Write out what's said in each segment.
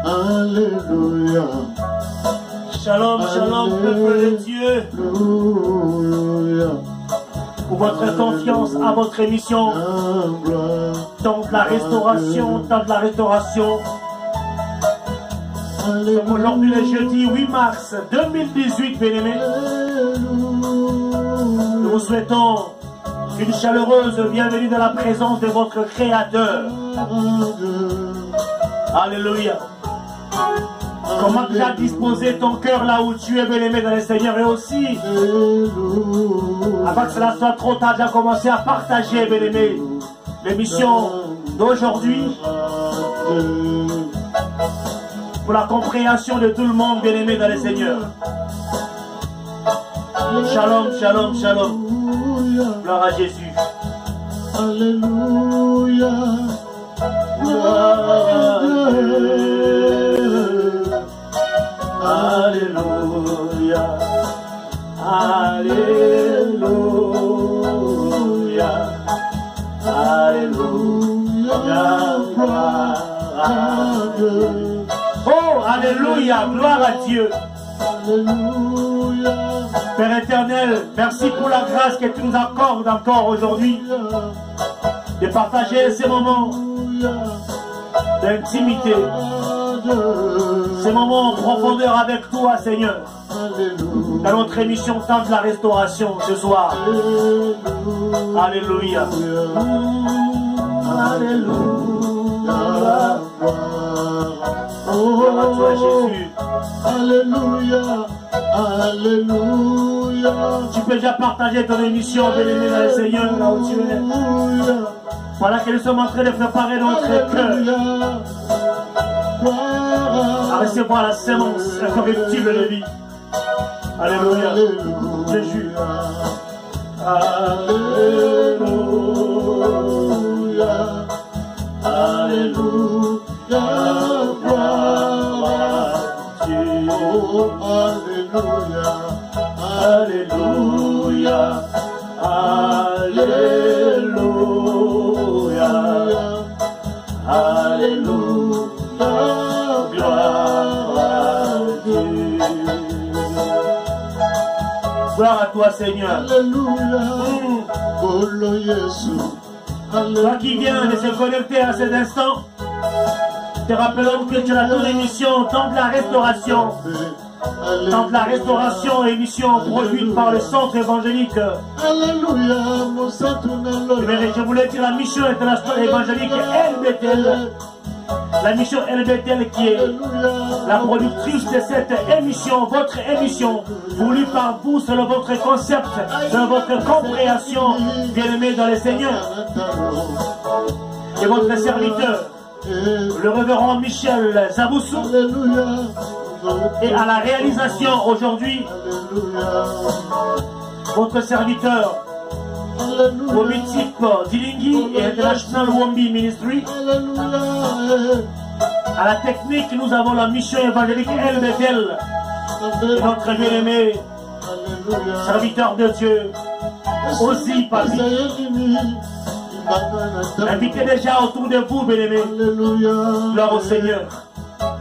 Alléluia. Shalom, shalom, peuple de Dieu. Alléluia. Pour votre confiance à votre émission. Temps de la restauration, temps de la restauration. Aujourd'hui, le jeudi 8 mars 2018, bien-aimés. Nous vous souhaitons une chaleureuse bienvenue dans la présence de votre Créateur. Alléluia. Comment tu as disposé ton cœur là où tu es, bien-aimé dans le Seigneur, et aussi, avant que cela soit trop tard, j'ai commencé à partager, bien-aimé, l'émission d'aujourd'hui pour la compréhension de tout le monde, bien-aimé dans le Seigneur. Shalom, shalom, shalom. Gloire à Jésus. Alléluia. Gloire à Dieu. Alléluia. Alléluia. Alléluia. Gloire à Dieu. Oh, alléluia. Gloire à Dieu. Alléluia. Père éternel, merci pour la grâce que tu nous accordes encore aujourd'hui de partager ces moments d'intimité, ces moments en profondeur avec toi, Seigneur, dans notre émission Temps de la Restauration ce soir. Alléluia. Alléluia. Gloire à toi, Jésus. Alléluia. Alléluia. Tu peux déjà partager ton émission, bien-aimé dans le Seigneur, là où tu es. Voilà que nous sommes en train de préparer notre cœur à recevoir la sémence incorruptible de vie. Alléluia. Jésus. Alléluia. Alléluia. Gloire à Dieu. Alléluia. Alléluia. Alléluia. Alléluia. Gloire à Dieu. Gloire à toi, Seigneur. Alléluia. Bolo Yesu. Toi qui viens de se connecter à cet instant, te rappelons que tu as ton émission Temps de la Restauration. Temps de la Restauration, émission produite par le Centre évangélique. Alléluia. Je voulais dire la mission internationale évangélique LBTL. La mission LBTL qui est la productrice de cette émission, votre émission, voulue par vous selon votre concept, selon votre compréhension, bien-aimé dans le Seigneur. Et votre serviteur, le révérend Michel Zaboussou, et à la réalisation aujourd'hui, votre serviteur, Womitip Dilingui et International Wombi Ministry. À la technique, nous avons la mission évangélique LBTL, notre bien-aimé serviteur de Dieu, aussi Papi. Invitez déjà autour de vous, bien-aimé. Gloire au Seigneur.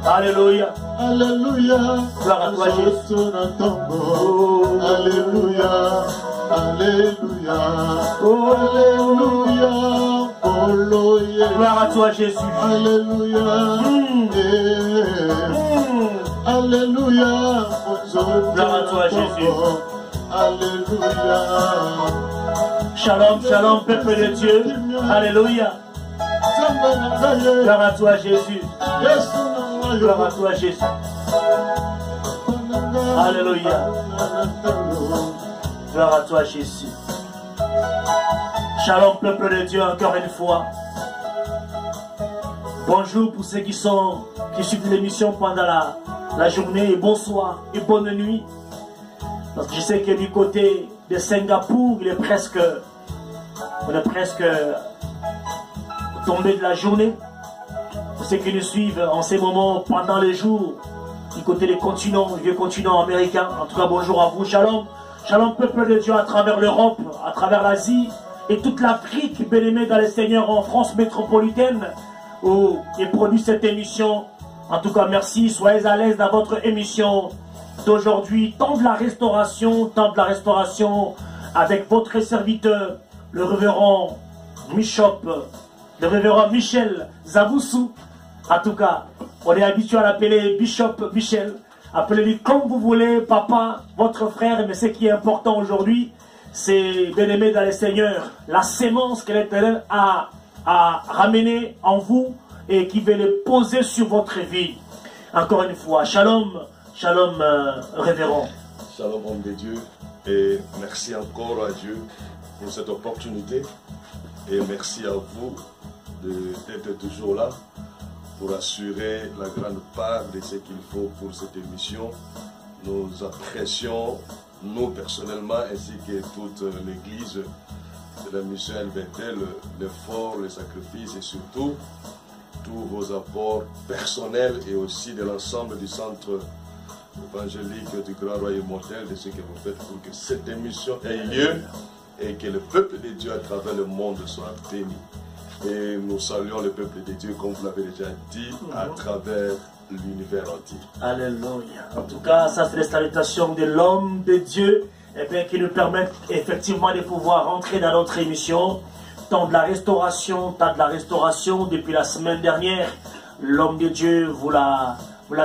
Alléluia. Alléluia. Gloire à toi, Jésus. Alléluia. Alléluia. Alléluia. Gloire à toi, Jésus. Alléluia. Alléluia. Gloire à toi, Jésus. Alléluia. Shalom, shalom, peuple de Dieu. Alléluia. Gloire à toi, Jésus. Gloire à toi, Jésus. Alléluia. Gloire à toi, Jésus. Shalom, peuple de Dieu, encore une fois. Bonjour pour ceux qui suivent l'émission pendant la journée, et bonsoir et bonne nuit. Parce que je sais que du côté de Singapour, on est presque tombé de la journée. Pour ceux qui nous suivent en ces moments, pendant les jours, du côté des continents, du vieux continent américain. En tout cas, bonjour à vous, shalom. Shalom, peuple de Dieu, à travers l'Europe, à travers l'Asie et toute l'Afrique, bien-aimée dans le Seigneur, en France métropolitaine, où est produit cette émission En tout cas, merci. Soyez à l'aise dans votre émission d'aujourd'hui. Temps de la restauration avec votre serviteur, le révérend Michel Zavoussou. En tout cas, on est habitué à l'appeler Bishop Michel. Appelez-lui comme vous voulez, papa, votre frère. Mais ce qui est important aujourd'hui, c'est, bien-aimé dans le Seigneur, la sémence que l'Éternel a ramenée en vous et qui veut le poser sur votre vie. Encore une fois, shalom, shalom, révérend. Shalom, homme de Dieu. Et merci encore à Dieu pour cette opportunité. Et merci à vous d'être toujours là pour assurer la grande part de ce qu'il faut pour cette émission. Nous apprécions, nous personnellement, ainsi que toute l'église de la mission LBT, l'effort, le sacrifice et surtout tous vos apports personnels et aussi de l'ensemble du centre évangélique du Grand Roi Immortel, de ce que vous faites pour que cette émission ait lieu et que le peuple de Dieu à travers le monde soit béni. Et nous saluons le peuple de Dieu, comme vous l'avez déjà dit, à travers l'univers entier. Alléluia. En tout cas, ça c'est les salutations de l'homme de Dieu, qui nous permettent effectivement de pouvoir rentrer dans notre émission. Temps de la restauration, depuis la semaine dernière. L'homme de Dieu vous l'a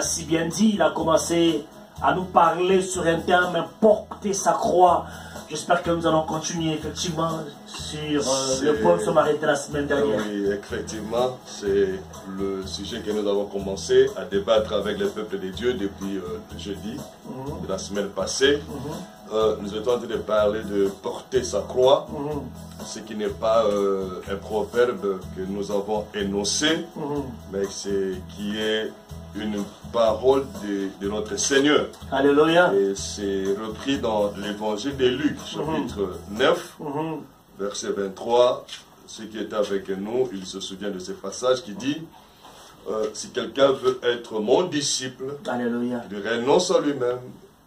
si bien dit, il a commencé à nous parler sur un terme, porter sa croix. J'espère que nous allons continuer effectivement sur le point où nous sommes arrêtés la semaine dernière. Oui, effectivement, c'est le sujet que nous avons commencé à débattre avec le peuple de Dieu depuis le jeudi de la semaine passée. Nous étions en train de parler de porter sa croix, ce qui n'est pas un proverbe que nous avons énoncé, mais qui est une parole de notre Seigneur. Alléluia. Et c'est repris dans l'évangile de Luc, chapitre 9, verset 23. Ceux qui étaient avec nous, ils se souviennent de ce passage qui dit si quelqu'un veut être mon disciple, Alléluia, il renonce à lui-même,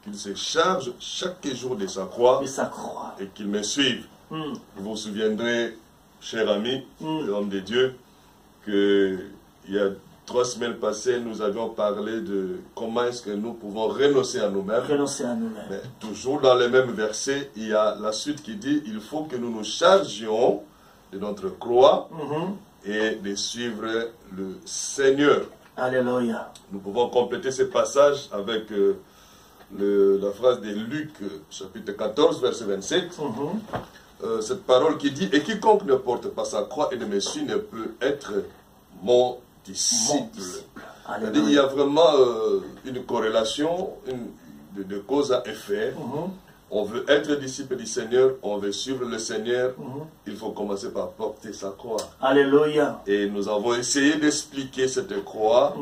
qu'il se charge chaque jour de sa croix, et qu'il me suive. Vous vous souviendrez, cher ami, homme de Dieu, qu'il y a 3 semaines passées, nous avions parlé de comment est-ce que nous pouvons renoncer à nous-mêmes. Mais toujours dans les mêmes versets, il y a la suite qui dit il faut que nous nous chargions de notre croix et de suivre le Seigneur. Alléluia. Nous pouvons compléter ce passage avec la phrase de Luc, chapitre 14, verset 27. Cette parole qui dit « Et quiconque ne porte pas sa croix et ne me suit ne peut être mon disciple. » Il y a vraiment une corrélation de cause à effet. On veut être disciple du Seigneur, on veut suivre le Seigneur, il faut commencer par porter sa croix. Alléluia. Et nous avons essayé d'expliquer cette croix,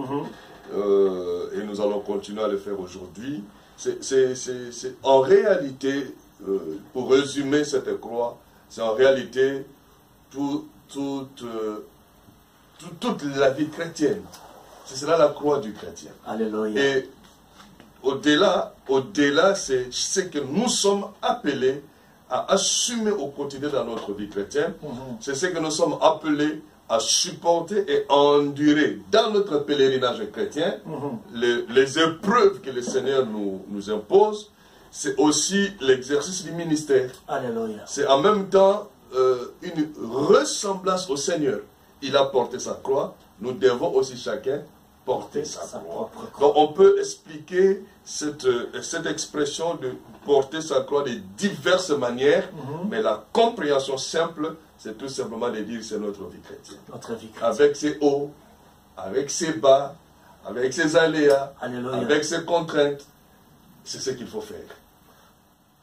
et nous allons continuer à le faire aujourd'hui. C'est en réalité, pour résumer cette croix, c'est en réalité toute la vie chrétienne. C'est cela la croix du chrétien. Alléluia. Et au-delà, c'est ce que nous sommes appelés à assumer au quotidien dans notre vie chrétienne. C'est ce que nous sommes appelés à supporter et à endurer dans notre pèlerinage chrétien. Les épreuves que le Seigneur nous impose, c'est aussi l'exercice du ministère. C'est en même temps une ressemblance au Seigneur. Il a porté sa croix, nous devons aussi chacun porter sa croix. Donc on peut expliquer cette expression de porter sa croix de diverses manières, mais la compréhension simple, c'est tout simplement de dire c'est notre vie chrétienne. Avec ses hauts, avec ses bas, avec ses aléas, avec ses contraintes, c'est ce qu'il faut faire.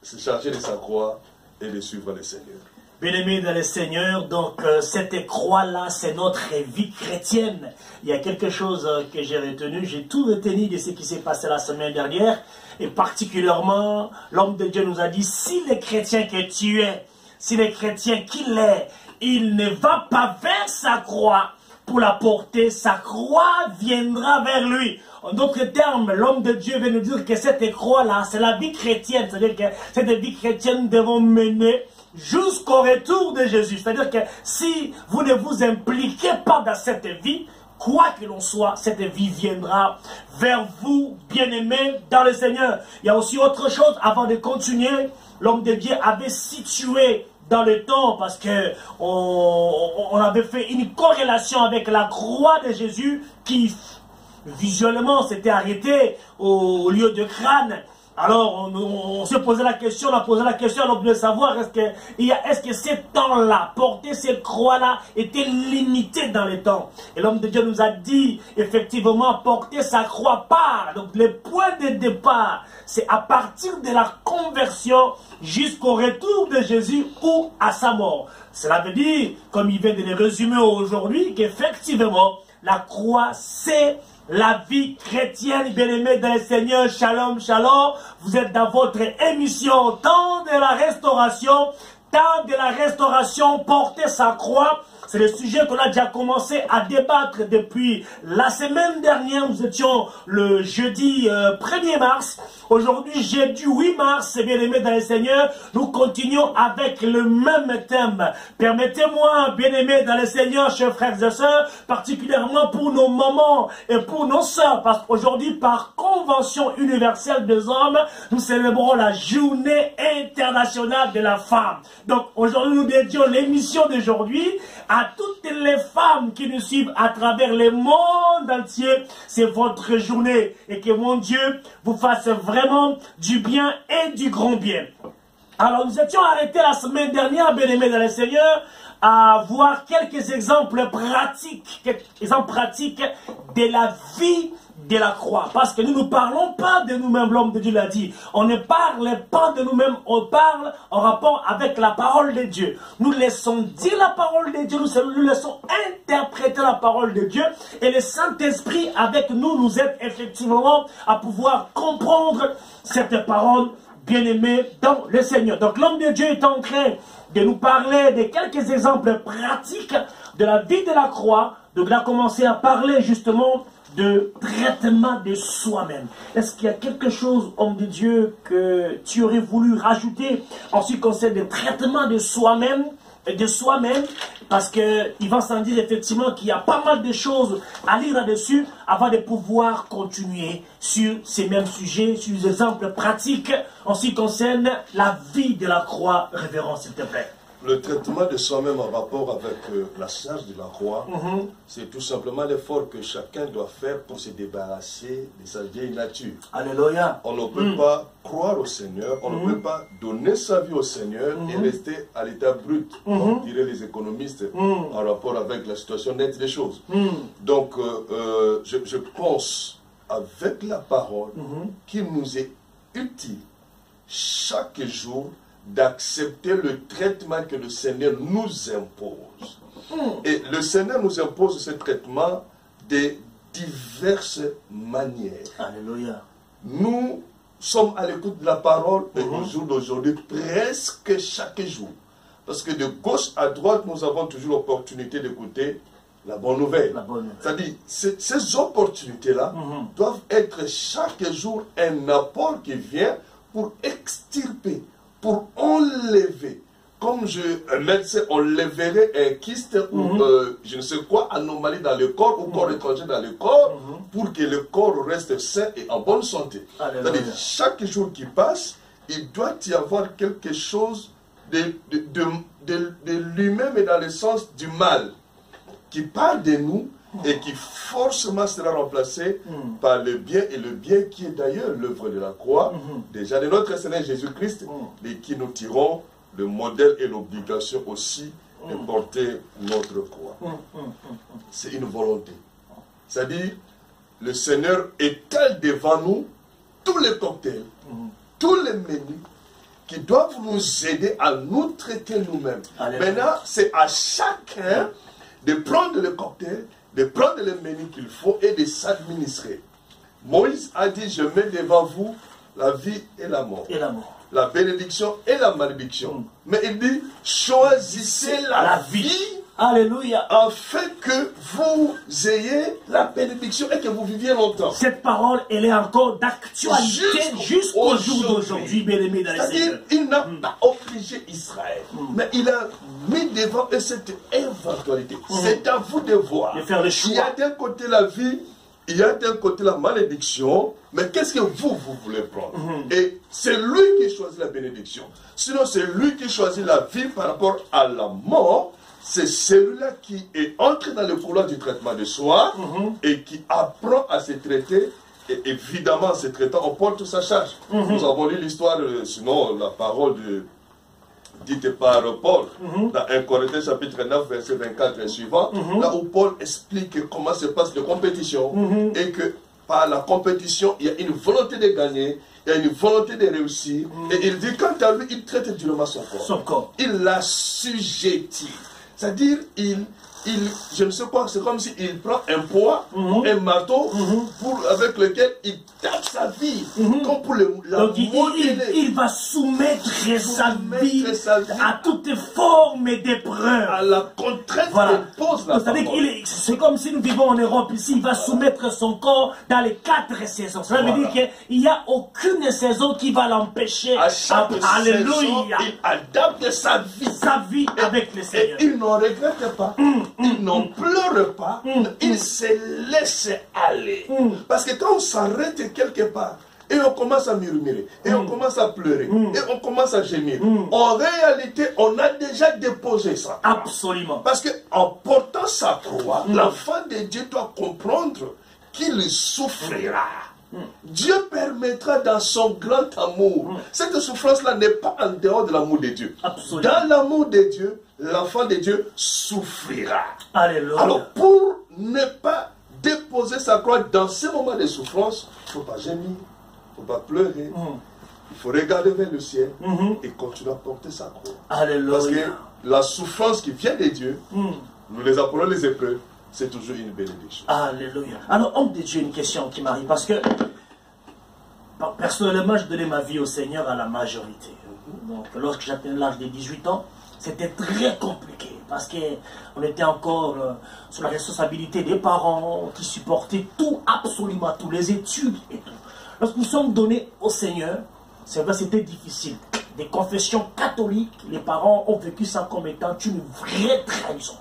Se charger de sa croix et de suivre le Seigneur. Bien-aimés dans le Seigneur, donc cette croix-là, c'est notre vie chrétienne. Il y a quelque chose que j'ai retenu, j'ai tout retenu de ce qui s'est passé la semaine dernière, et particulièrement, l'homme de Dieu nous a dit, si le chrétien que tu es, si le chrétien qu'il est, il ne va pas vers sa croix pour la porter, sa croix viendra vers lui. En d'autres termes, l'homme de Dieu veut nous dire que cette croix-là, c'est la vie chrétienne, c'est-à-dire que cette vie chrétienne, nous devons mener jusqu'au retour de Jésus. C'est-à-dire que si vous ne vous impliquez pas dans cette vie, quoi que l'on soit, cette vie viendra vers vous, bien-aimés dans le Seigneur. Il y a aussi autre chose, avant de continuer, l'homme de Dieu avait situé dans le temps, parce que on avait fait une corrélation avec la croix de Jésus, qui visuellement s'était arrêtée au lieu de crâne. Alors, on s'est posé la question, on a posé la question, alors on voulait savoir, est-ce que ces temps-là, porter cette croix-là, était limité dans les temps? Et l'homme de Dieu nous a dit, effectivement, porter sa croix part. Donc, le point de départ, c'est à partir de la conversion jusqu'au retour de Jésus ou à sa mort. Cela veut dire, comme il vient de le résumer aujourd'hui, qu'effectivement, la croix, c'est la vie chrétienne, bien-aimés dans le Seigneur. Shalom, shalom. Vous êtes dans votre émission Temps de la restauration. Temps de la restauration, porter sa croix. C'est le sujet qu'on a déjà commencé à débattre depuis la semaine dernière. Nous étions le jeudi 1er mars. Aujourd'hui, jeudi 8 mars, bien-aimés dans le Seigneur, nous continuons avec le même thème. Permettez-moi, bien-aimés dans le Seigneur, chers frères et sœurs, particulièrement pour nos mamans et pour nos sœurs, parce qu'aujourd'hui, par convention universelle des hommes, nous célébrons la journée internationale de la femme. Donc, aujourd'hui, nous dédions l'émission d'aujourd'hui à toutes les femmes qui nous suivent à travers le monde entier. C'est votre journée, et que mon Dieu vous fasse vraiment du bien et du grand bien. Alors, nous étions arrêtés la semaine dernière, bien-aimés dans le Seigneur, à voir quelques exemples pratiques de la vie de la croix. Parce que nous ne parlons pas de nous-mêmes, l'homme de Dieu l'a dit. On ne parle pas de nous-mêmes, on parle en rapport avec la parole de Dieu. Nous laissons dire la parole de Dieu, nous laissons interpréter la parole de Dieu, et le Saint-Esprit avec nous aide effectivement à pouvoir comprendre cette parole, bien-aimée dans le Seigneur. Donc l'homme de Dieu est en train de nous parler de quelques exemples pratiques de la vie de la croix. Donc il a commencé à parler justement de traitement de soi-même. Est-ce qu'il y a quelque chose, homme de Dieu, que tu aurais voulu rajouter en ce qui concerne le traitement de soi-même, parce qu'il va sans dire effectivement qu'il y a pas mal de choses à lire là-dessus avant de pouvoir continuer sur ces mêmes sujets, sur les exemples pratiques en ce qui concerne la vie de la croix. Révérend, s'il te plaît. Le traitement de soi-même en rapport avec la charge de la croix, c'est tout simplement l'effort que chacun doit faire pour se débarrasser de sa vieille nature. Alléluia. On ne peut pas croire au Seigneur, on ne peut pas donner sa vie au Seigneur et rester à l'état brut, comme diraient les économistes, en rapport avec la situation nette des choses. Donc, je pense, avec la parole, qu'il nous est utile chaque jour d'accepter le traitement que le Seigneur nous impose. Et le Seigneur nous impose ce traitement de diverses manières. Alléluia. Nous sommes à l'écoute de la parole au jour d'aujourd'hui, presque chaque jour. Parce que de gauche à droite, nous avons toujours l'opportunité d'écouter la bonne nouvelle. C'est-à-dire, ces opportunités-là doivent être chaque jour un apport qui vient pour extirper, pour enlever, comme un médecin enlèverait un kyste ou je ne sais quoi, anomalie dans le corps ou corps étranger dans le corps, pour que le corps reste sain et en bonne santé. C'est-à-dire, chaque jour qui passe, il doit y avoir quelque chose de lui-même et dans le sens du mal, qui parle de nous et qui forcément sera remplacé par le bien, et le bien qui est d'ailleurs l'œuvre de la croix, déjà de notre Seigneur Jésus-Christ, et qui nous tirons le modèle et l'obligation aussi de porter notre croix. C'est une volonté. C'est-à-dire, le Seigneur étale devant nous tous les cocktails, tous les menus qui doivent nous aider à nous traiter nous-mêmes. Maintenant, c'est à chacun de prendre le cocktail, de prendre le menu qu'il faut et de s'administrer. Moïse a dit, je mets devant vous la vie et la mort. La bénédiction et la malédiction. Mais il dit, choisissez la vie Alléluia. afin que vous ayez la bénédiction et que vous viviez longtemps. Cette parole, elle est encore d'actualité jusqu'au jour Jusqu'aujourd'hui. d'aujourd'hui, bien-aimés dans les C'est-à-dire, Seigneurs. il n'a pas obligé Israël, mais il a mis devant eux cette éventualité. C'est à vous de voir. De faire le Il y a choix. d'un côté la vie, il y a d'un côté la malédiction, mais qu'est-ce que vous voulez prendre? Et c'est lui qui choisit la bénédiction. Sinon, c'est lui qui choisit la vie par rapport à la mort. C'est celui-là qui est entré dans le couloir du traitement de soi et qui apprend à se traiter. Et évidemment, en se traitant, on porte sa charge. Nous avons lu l'histoire, sinon la parole dite par Paul, dans 1 Corinthiens chapitre 9, verset 24 et suivant, là où Paul explique comment se passe la compétition et que par la compétition, il y a une volonté de gagner, il y a une volonté de réussir. Et il dit, quant à lui, il traite durement son corps. Son corps. Il l'assujettit. C'est-à-dire, je ne sais pas, c'est comme s'il prend un poids, un marteau, avec lequel il tape sa vie, comme pour la Donc modeler. il va soumettre sa vie sa vie à toutes formes d'épreuves. à la contrainte Voilà. que pose la C'est-à-dire parole. c'est comme si nous vivons en Europe ici, il va soumettre son corps dans les 4 saisons. Cela veut dire qu'il n'y a aucune saison qui va l'empêcher. À chaque saison, Alléluia. il adapte sa vie. Sa vie avec le Et Seigneur. il n'en regrette pas, il n'en pleure pas, il se laisse aller. Parce que quand on s'arrête quelque part, et on commence à murmurer, et on commence à pleurer, et on commence à gémir, en réalité, on a déjà déposé ça. Absolument. Parce qu'en portant sa croix, l'enfant de Dieu doit comprendre qu'il souffrira. Dieu permettra dans son grand amour. Cette souffrance-là n'est pas en dehors de l'amour de Dieu. Absolument. Dans l'amour de Dieu, l'enfant de Dieu souffrira. Alléluia. Alors, pour ne pas déposer sa croix dans ces moments de souffrance, il ne faut pas gémir, il ne faut pas pleurer. Il faut regarder vers le ciel et continuer à porter sa croix. Alléluia. Parce que la souffrance qui vient de Dieu, nous les appelons les épreuves, c'est toujours une bénédiction. Alléluia. Alors, homme de Dieu, une question qui m'arrive. Parce que, personnellement, je donnais ma vie au Seigneur à la majorité. Donc, lorsque j'atteins l'âge de 18 ans, c'était très compliqué. Parce qu'on était encore sous la responsabilité des parents qui supportaient tout, absolument tout, les études et tout. Lorsque nous sommes donnés au Seigneur, c'est vrai, c'était difficile. Des confessions catholiques, les parents ont vécu ça comme étant une vraie trahison.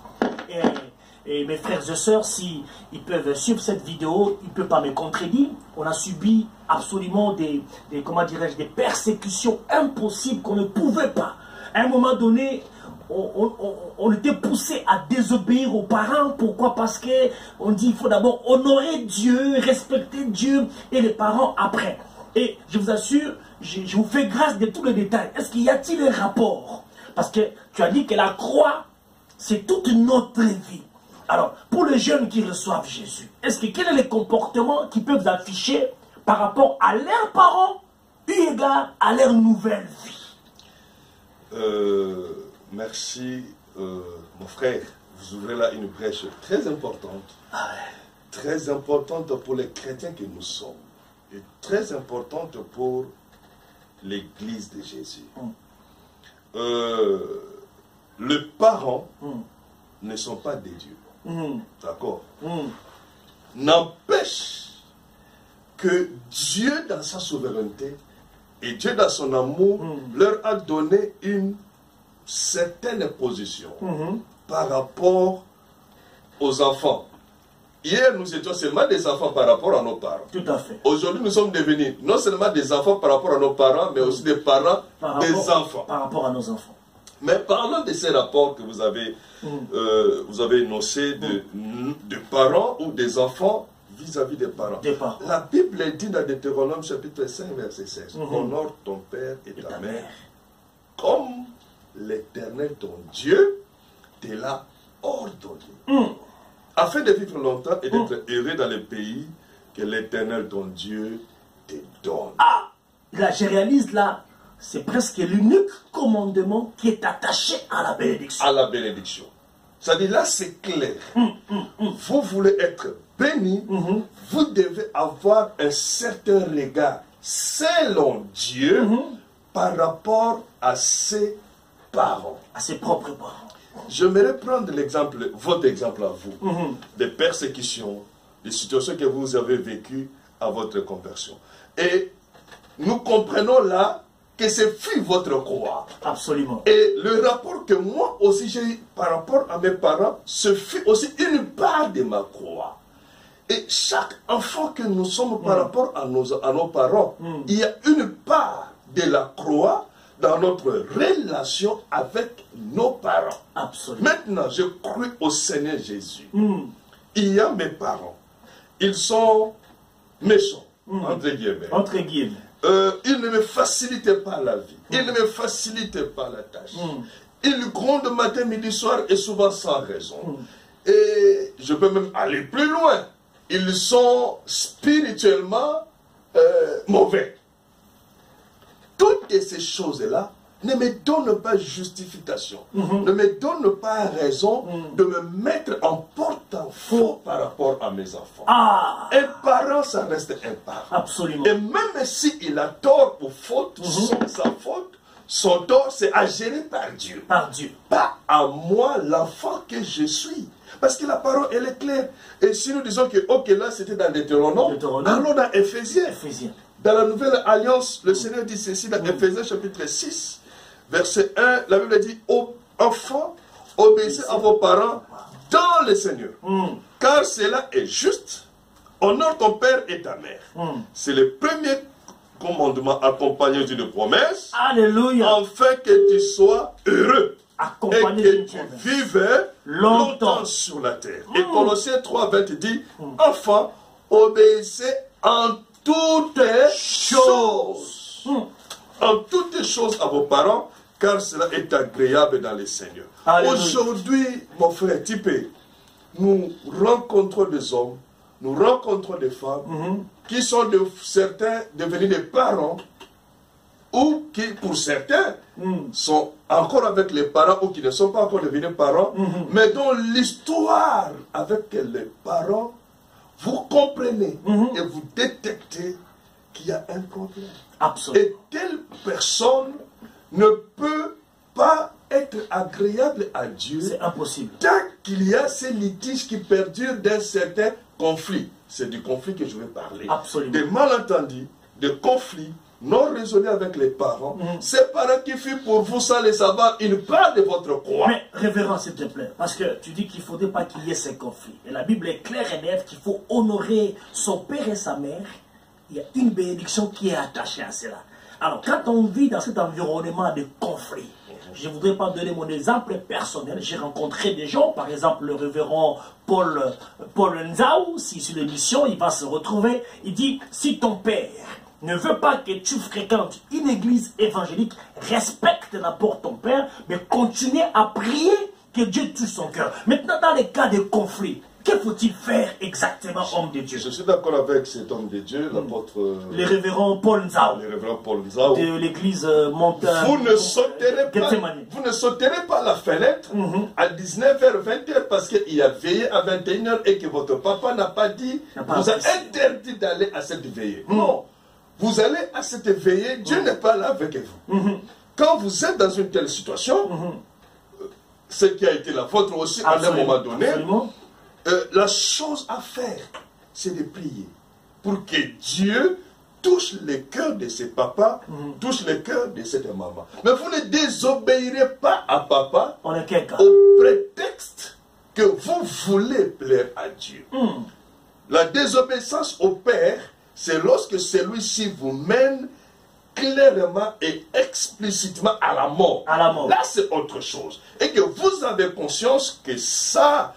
Et mes frères et sœurs, s'ils peuvent suivre cette vidéo, ils ne peuvent pas me contredire. On a subi absolument comment dirais-je, des persécutions impossibles qu'on ne pouvait pas. À un moment donné, on était poussé à désobéir aux parents. Pourquoi? Parce qu'on dit qu'il faut d'abord honorer Dieu, respecter Dieu et les parents après. Et je vous assure, je vous fais grâce de tous les détails. Est-ce qu'il y a-t-il un rapport? Parce que tu as dit que la croix, c'est toute notre vie. Alors, pour les jeunes qui reçoivent Jésus, quel est le comportement qu'ils peuvent afficher par rapport à leurs parents, eu égard à leur nouvelle vie? Merci, mon frère. Vous ouvrez là une brèche très importante. Très importante pour les chrétiens que nous sommes. Et très importante pour l'Église de Jésus. Les parents ne sont pas des dieux. D'accord? N'empêche que Dieu, dans sa souveraineté, et Dieu, dans son amour, leur a donné une certaine position par rapport aux enfants. Hier, nous étions seulement des enfants par rapport à nos parents. Tout à fait. Aujourd'hui, nous sommes devenus non seulement des enfants par rapport à nos parents, mais aussi des parents des enfants. Par rapport à nos enfants. Mais parlons de ces rapports que vous avez énoncés de parents ou des enfants vis-à-vis des parents. La Bible dit dans Deutéronome chapitre 5, verset 16, honore ton père et ta mère, comme l'Éternel ton Dieu te l'a ordonné. Afin de vivre longtemps et d'être heureux dans le pays que l'Éternel ton Dieu te donne. Ah, là, je réalise là, c'est presque l'unique commandement qui est attaché à la bénédiction. À la bénédiction. C'est-à-dire là, c'est clair. Vous voulez être béni, vous devez avoir un certain regard selon Dieu par rapport à ses parents. À ses propres parents. j'aimerais prendre l'exemple, votre exemple à vous, des persécutions, des situations que vous avez vécues à votre conversion. Et nous comprenons là que c'est fut votre croix. Absolument. Et le rapport que moi aussi j'ai eu par rapport à mes parents, ce fut aussi une part de ma croix. Et chaque enfant que nous sommes par rapport à nos parents, il y a une part de la croix dans notre relation avec nos parents. Absolument. Maintenant, je crois au Seigneur Jésus. Il y a mes parents. Ils sont méchants, entre guillemets. Entre guillemets. Ils ne me facilitent pas la vie. Ils ne me facilitent pas la tâche. Ils grondent matin, midi, soir et souvent sans raison. Et je peux même aller plus loin. Ils sont spirituellement mauvais. Toutes ces choses-là ne me donnent pas justification, ne me donnent pas raison de me mettre en porte-à-faux par rapport à mes enfants. Un parent, ça reste un parent. Absolument. Et même s'il a tort ou faute, sa faute, son tort, c'est à gérer par Dieu. Par Dieu. Pas à moi, l'enfant que je suis. Parce que la parole, elle est claire. Et si nous disons que, ok, là, c'était dans Deutéronome, allons dans Éphésiens. Dans la Nouvelle Alliance, le Seigneur dit ceci dans Éphésiens chapitre 6, verset 1, la Bible dit, enfants, obéissez à vos parents dans le Seigneur. Car cela est juste. Honore ton père et ta mère. C'est le premier commandement accompagné d'une promesse. Alléluia. Afin que tu sois heureux. Accompagné et que tu vives longtemps sur la terre. Et Colossiens 3, 20 dit, enfants, obéissez en toutes choses. En toutes choses à vos parents, car cela est agréable dans le Seigneur. Aujourd'hui, mon frère Tipé, nous rencontrons des hommes, nous rencontrons des femmes qui sont certains devenus des parents ou qui, pour certains, sont encore avec les parents ou qui ne sont pas encore devenus parents, mais dont l'histoire avec les parents, vous comprenez et vous détectez qu'il y a un problème. Absolument. Et telle personne ne peut pas être agréable à Dieu. C'est impossible. Tant qu'il y a ces litiges qui perdurent d'un certain conflit. C'est du conflit que je vais parler. Absolument. Des malentendus, des conflits non résolus avec les parents. Ces parents qui fuient pour vous sans les savoir une part de votre croix. Mais révérend, s'il te plaît, parce que tu dis qu'il ne faudrait pas qu'il y ait ces conflits. Et la Bible est claire et nette qu'il faut honorer son père et sa mère. Il y a une bénédiction qui est attachée à cela. Alors, quand on vit dans cet environnement de conflit, je ne voudrais pas donner mon exemple personnel. J'ai rencontré des gens, par exemple le révérend Paul Nzao, si sur l'émission, il va se retrouver. Il dit, si ton père ne veut pas que tu fréquentes une église évangélique, respecte d'abord ton père, mais continue à prier que Dieu touche son cœur. Maintenant, dans les cas de conflit, que faut-il faire exactement, homme de Dieu? Je suis d'accord avec cet homme de Dieu, l'apôtre... Le révérend Paul Nzao. Le révérend Paul Nzao. De l'église montagne. Vous ne sauterez pas la fenêtre à 19h, 20h parce qu'il a veillé à 21h et que votre papa n'a pas dit, vous a interdit d'aller à cette veillée. Non. Vous allez à cette veillée, Dieu n'est pas là avec vous. Quand vous êtes dans une telle situation, ce qui a été la vôtre aussi à un moment donné, la chose à faire, c'est de prier pour que Dieu touche le cœur de ses papas, touche le cœur de cette maman. Mais vous ne désobéirez pas à papa au prétexte que vous voulez plaire à Dieu. La désobéissance au père, c'est lorsque celui-ci vous mène clairement et explicitement à la mort. Là, c'est autre chose. Et que vous avez conscience que ça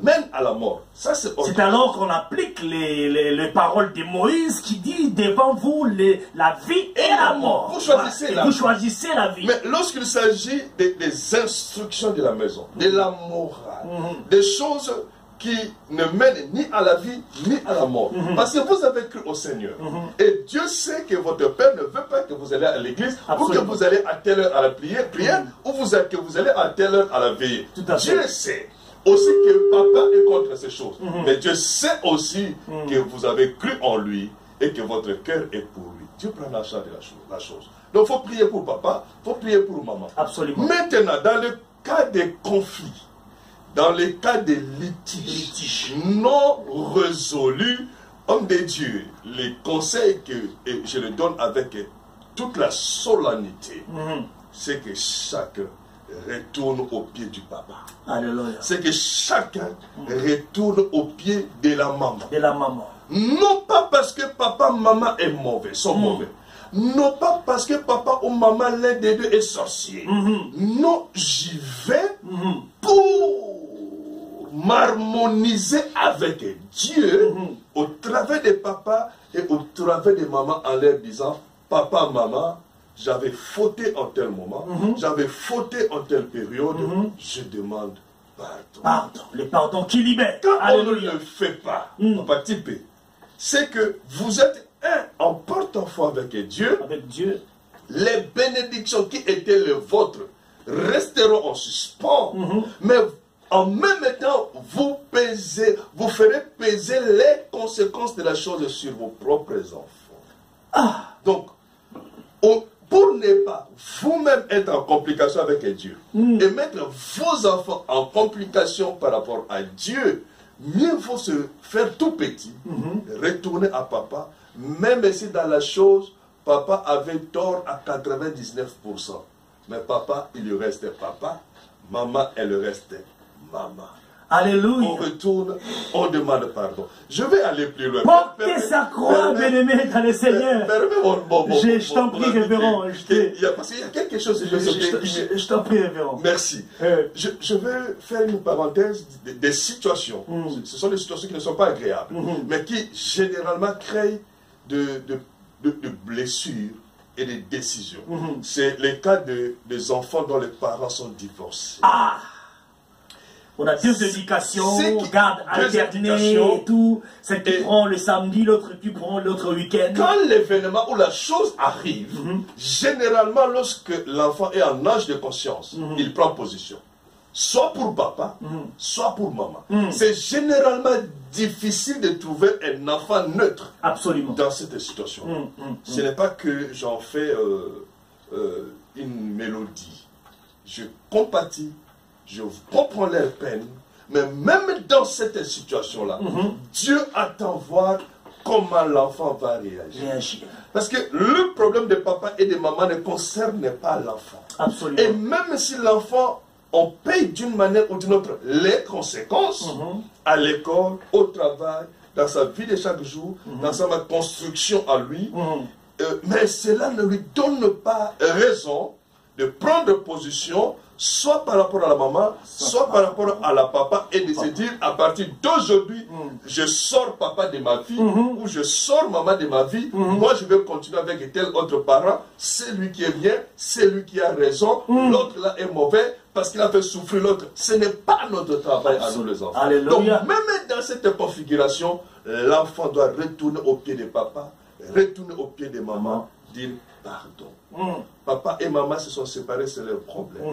mène à la mort. C'est alors qu'on applique les paroles de Moïse qui dit devant vous la vie et la mort. Vous choisissez, vous choisissez la vie. Mais lorsqu'il s'agit des instructions de la maison, de la morale, des choses qui ne mènent ni à la vie ni à la mort. Parce que vous avez cru au Seigneur. Et Dieu sait que votre Père ne veut pas que vous allez à l'église ou que vous allez à telle heure à la prière ou que vous allez à telle heure à la veillée. Dieu sait aussi que papa est contre ces choses. Mais Dieu sait aussi que vous avez cru en lui et que votre cœur est pour lui. Dieu prend la charge de la chose. Donc il faut prier pour papa, il faut prier pour maman. Absolument. Maintenant, dans le cas de conflits, dans les cas de litiges non résolus, homme de Dieu, les conseils que je le donne avec toute la solennité, c'est que chacun retourne au pied du papa. Alléluia. C'est que chacun retourne au pied de la maman. De la maman. Non pas parce que papa, maman est mauvais, sont mauvais. Non pas parce que papa ou maman, l'un des deux est sorcier. Non, j'y vais pour m'harmoniser avec Dieu au travers de papa et au travers de maman en leur disant, papa, maman, j'avais fauté en tel moment, j'avais fauté en telle période, je demande pardon. Pardon, le pardon qui libère. Quand Alléluia. on ne le fait pas, papa typé, c'est que vous êtes en porte-foi avec Dieu. Avec Dieu. Les bénédictions qui étaient les vôtres resteront en suspens, mais en même temps, vous ferez peser les conséquences de la chose sur vos propres enfants. Donc, pour ne pas vous-même être en complication avec Dieu et mettre vos enfants en complication par rapport à Dieu, mieux vaut se faire tout petit, retourner à papa, même si dans la chose, papa avait tort à 99%. Mais papa, il lui restait papa, maman, elle restait maman. Alléluia. On retourne, on demande pardon. Je vais aller plus loin. Portez sa croix, bien-aimé dans le Seigneur. Je t'en prie, révérend. Parce qu'il y a quelque chose que je t'en prie, révérend. Merci. Je vais faire une parenthèse des situations. Ce sont des situations qui ne sont pas agréables, mais qui généralement créent de blessures et de décisions. C'est le cas des enfants dont les parents sont divorcés. On a deux éducations, garde alternée et tout. Celle qui prend le samedi, l'autre qui prend l'autre week-end. Quand l'événement ou la chose arrive, généralement lorsque l'enfant est en âge de conscience, il prend position. Soit pour papa, soit pour maman. C'est généralement difficile de trouver un enfant neutre. Absolument. Dans cette situation. Ce n'est pas que j'en fais une mélodie. Je compatis. Je comprends leur peine, mais même dans cette situation-là, Dieu attend voir comment l'enfant va réagir. Parce que le problème de papa et de maman ne concerne pas l'enfant. Absolument. Et même si l'enfant, on paye d'une manière ou d'une autre les conséquences, à l'école, au travail, dans sa vie de chaque jour, dans sa construction à lui, mais cela ne lui donne pas raison de prendre position, soit par rapport à la maman, soit par rapport à la papa, et de se dire, à partir d'aujourd'hui, je sors papa de ma vie, ou je sors maman de ma vie, moi je vais continuer avec tel autre parent, c'est lui qui est bien, c'est lui qui a raison, l'autre là est mauvais, parce qu'il a fait souffrir l'autre. Ce n'est pas notre travail à nous les enfants. Alléluia. Donc même dans cette configuration, l'enfant doit retourner au pied de papa, retourner au pied de maman, dire pardon. Papa et maman se sont séparés, c'est leur problème.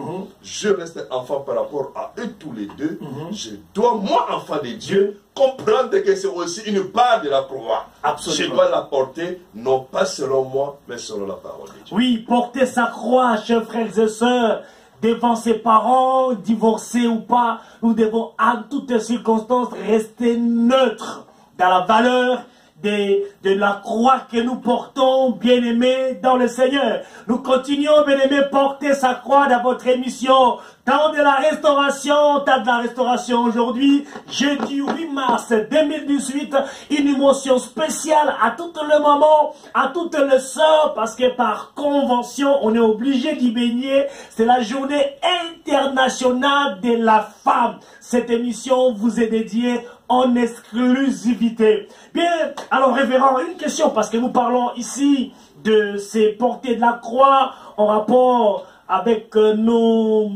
Je reste enfant par rapport à eux tous les deux. Je dois, moi, enfant de Dieu, comprendre que c'est aussi une part de la croix. Absolument. Je dois la porter, non pas selon moi, mais selon la parole de Dieu. Oui, porter sa croix, chers frères et sœurs, devant ses parents, divorcés ou pas, nous devons, à toutes circonstances, rester neutres dans la valeur de la croix que nous portons, bien-aimés, dans le Seigneur. Nous continuons, bien-aimés, porter sa croix dans votre émission. Temps de la restauration, temps de la restauration aujourd'hui, jeudi 8 mars 2018, une émotion spéciale à tout le moment, à toutes les sœurs, parce que par convention, on est obligé d'y baigner. C'est la journée internationale de la femme. Cette émission vous est dédiée en exclusivité. Bien, alors révérend, une question, parce que nous parlons ici de ces portées de la croix en rapport avec nos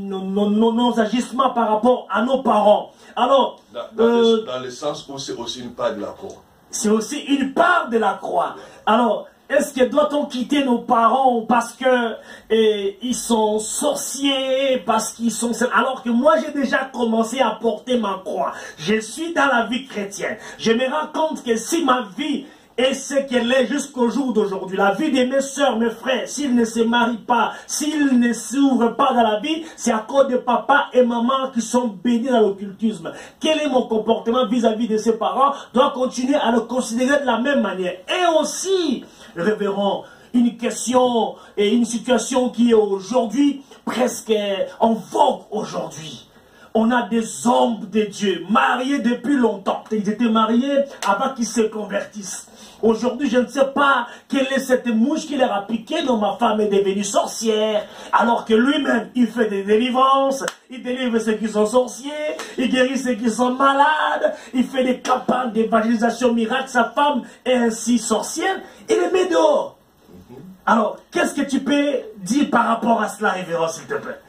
agissements par rapport à nos parents. Alors, dans le sens où c'est aussi une part de la croix. C'est aussi une part de la croix. Alors, est-ce que doit-on quitter nos parents parce que ils sont sorciers, parce qu'ils sont... Alors que moi, j'ai déjà commencé à porter ma croix. Je suis dans la vie chrétienne. Je me rends compte que si ma vie et ce qu'elle est jusqu'au jour d'aujourd'hui. La vie de mes soeurs, mes frères, s'ils ne se marient pas, s'ils ne s'ouvrent pas dans la vie, c'est à cause de papa et maman qui sont bénis dans l'occultisme. Quel est mon comportement vis-à-vis de ses parents? Doit continuer à le considérer de la même manière. Et aussi, révérend, une question et une situation qui est aujourd'hui presque en vogue aujourd'hui. On a des hommes de Dieu mariés depuis longtemps. Ils étaient mariés avant qu'ils se convertissent. Aujourd'hui, je ne sais pas quelle est cette mouche qui leur a piqué, dont ma femme est devenue sorcière, alors que lui-même, il fait des délivrances, il délivre ceux qui sont sorciers, il guérit ceux qui sont malades, il fait des campagnes d'évangélisation miracle, sa femme est ainsi sorcière, il les met dehors. Alors, qu'est-ce que tu peux dire par rapport à cela, révérend, s'il te plaît?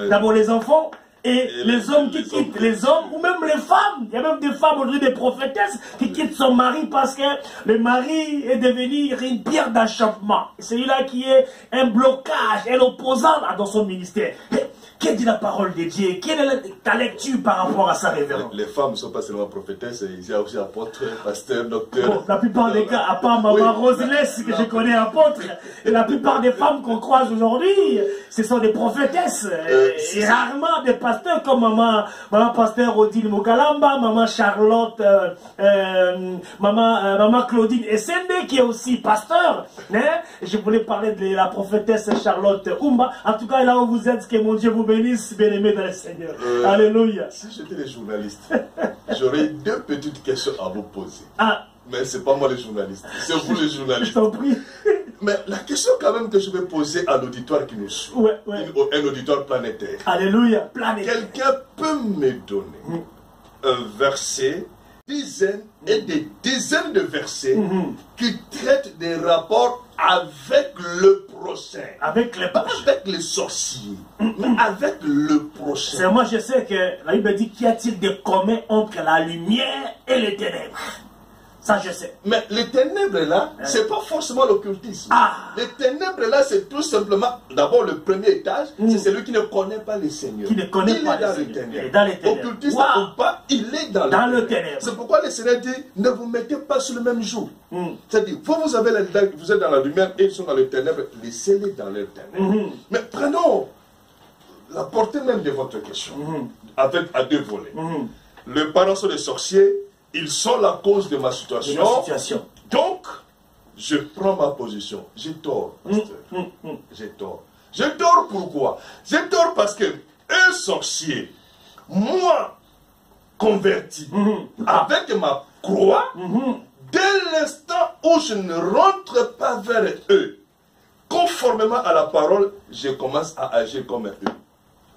D'abord les enfants, et les hommes qui quittent, les hommes ou même les femmes. Il y a même des femmes aujourd'hui, des prophétesses, qui quittent son mari parce que le mari est devenu une pierre d'achoppement. C'est celui-là qui est un blocage, un opposant dans son ministère. Quelle dit la parole de Dieu? Quelle est ta lecture par rapport à ça, révérend? Les femmes ne sont pas seulement prophétesses, il y a aussi apôtres, pasteurs, docteurs. Bon, la plupart des cas, à part maman Roselès, que je connais apôtre, et la plupart des femmes qu'on croise aujourd'hui, ce sont des prophétesses. Et rarement des pasteurs comme maman pasteur Odile Mokalamba, maman Charlotte, maman Claudine Essende, qui est aussi pasteur. Je voulais parler de la prophétesse Charlotte Oumba. En tout cas, là où vous êtes, que mon Dieu vous bénisse, bien-aimés dans le Seigneur. Alléluia. Si j'étais les journalistes, j'aurais deux petites questions à vous poser. Ah. Mais c'est pas moi les journalistes, c'est vous les journalistes. Je t'en prie. Mais la question quand même que je vais poser à l'auditoire qui nous suit, un auditoire planétaire. Alléluia, planétaire. Quelqu'un peut me donner un verset, dizaines et des dizaines de versets qui traitent des rapports avec le prochain. Avec les prochains. Avec les sorciers, mais avec le prochain. C'est moi je sais que la Bible dit qu'y a-t-il de commun entre la lumière et les ténèbres? Ça, je sais. Mais les ténèbres là, c'est pas forcément l'occultisme. Les ténèbres là, c'est tout simplement, d'abord le premier étage, c'est celui qui ne connaît pas le Seigneur. Qui ne connaît pas le Seigneur. ténèbres. Dans les ténèbres. Occultiste ou pas, il est dans le ténèbres. C'est pourquoi le Seigneur dit, ne vous mettez pas sur le même jour. C'est-à-dire, vous avez vous êtes dans la lumière et ils sont dans les ténèbres, laissez-les dans les ténèbres. Mais prenons la portée même de votre question, avec à deux volets. Les parents sont des sorciers. Ils sont la cause de ma situation. Donc, je prends ma position. J'ai tort, pasteur. J'ai tort. J'ai tort pourquoi? J'ai tort parce que un sorcier, moi, converti, avec ma croix, dès l'instant où je ne rentre pas vers eux, conformément à la parole, je commence à agir comme eux.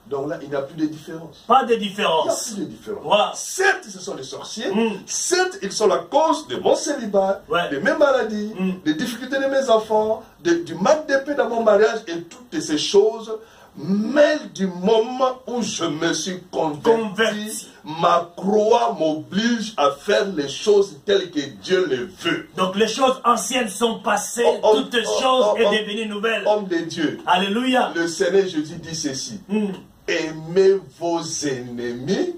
Donc là, il n'y a plus de différence. Pas de différence. Il n'y a plus de différence. Certes, ce sont des sorciers. Certes, ils sont la cause de mon célibat, de mes maladies, des difficultés de mes enfants, du manque de paix dans mon mariage et toutes ces choses. Mais du moment où je me suis converti, ma croix m'oblige à faire les choses telles que Dieu les veut. Donc les choses anciennes sont passées, toutes choses sont devenues nouvelles. Homme de Dieu. Alléluia. Le Seigneur Jésus dit ceci. Aimez vos ennemis,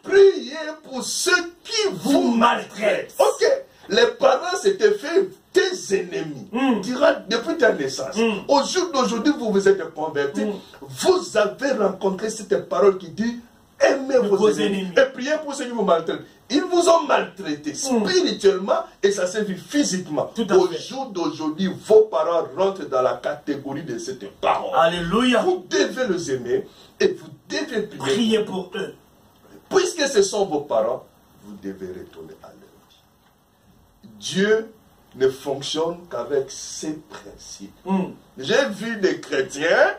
priez pour ceux qui vous maltraitent. Ok, les parents s'étaient fait tes ennemis, depuis ta naissance. Au jour d'aujourd'hui, vous vous êtes convertis, vous avez rencontré cette parole qui dit aimez vos ennemis et priez pour ceux qui vous maltraitent. Ils vous ont maltraité spirituellement et ça s'est vu physiquement. Au jour d'aujourd'hui, vos parents rentrent dans la catégorie de cette parole. Alléluia. Vous devez les aimer et vous devez prier pour eux. Puisque ce sont vos parents, vous devez retourner à leur vie. Dieu ne fonctionne qu'avec ses principes. J'ai vu des chrétiens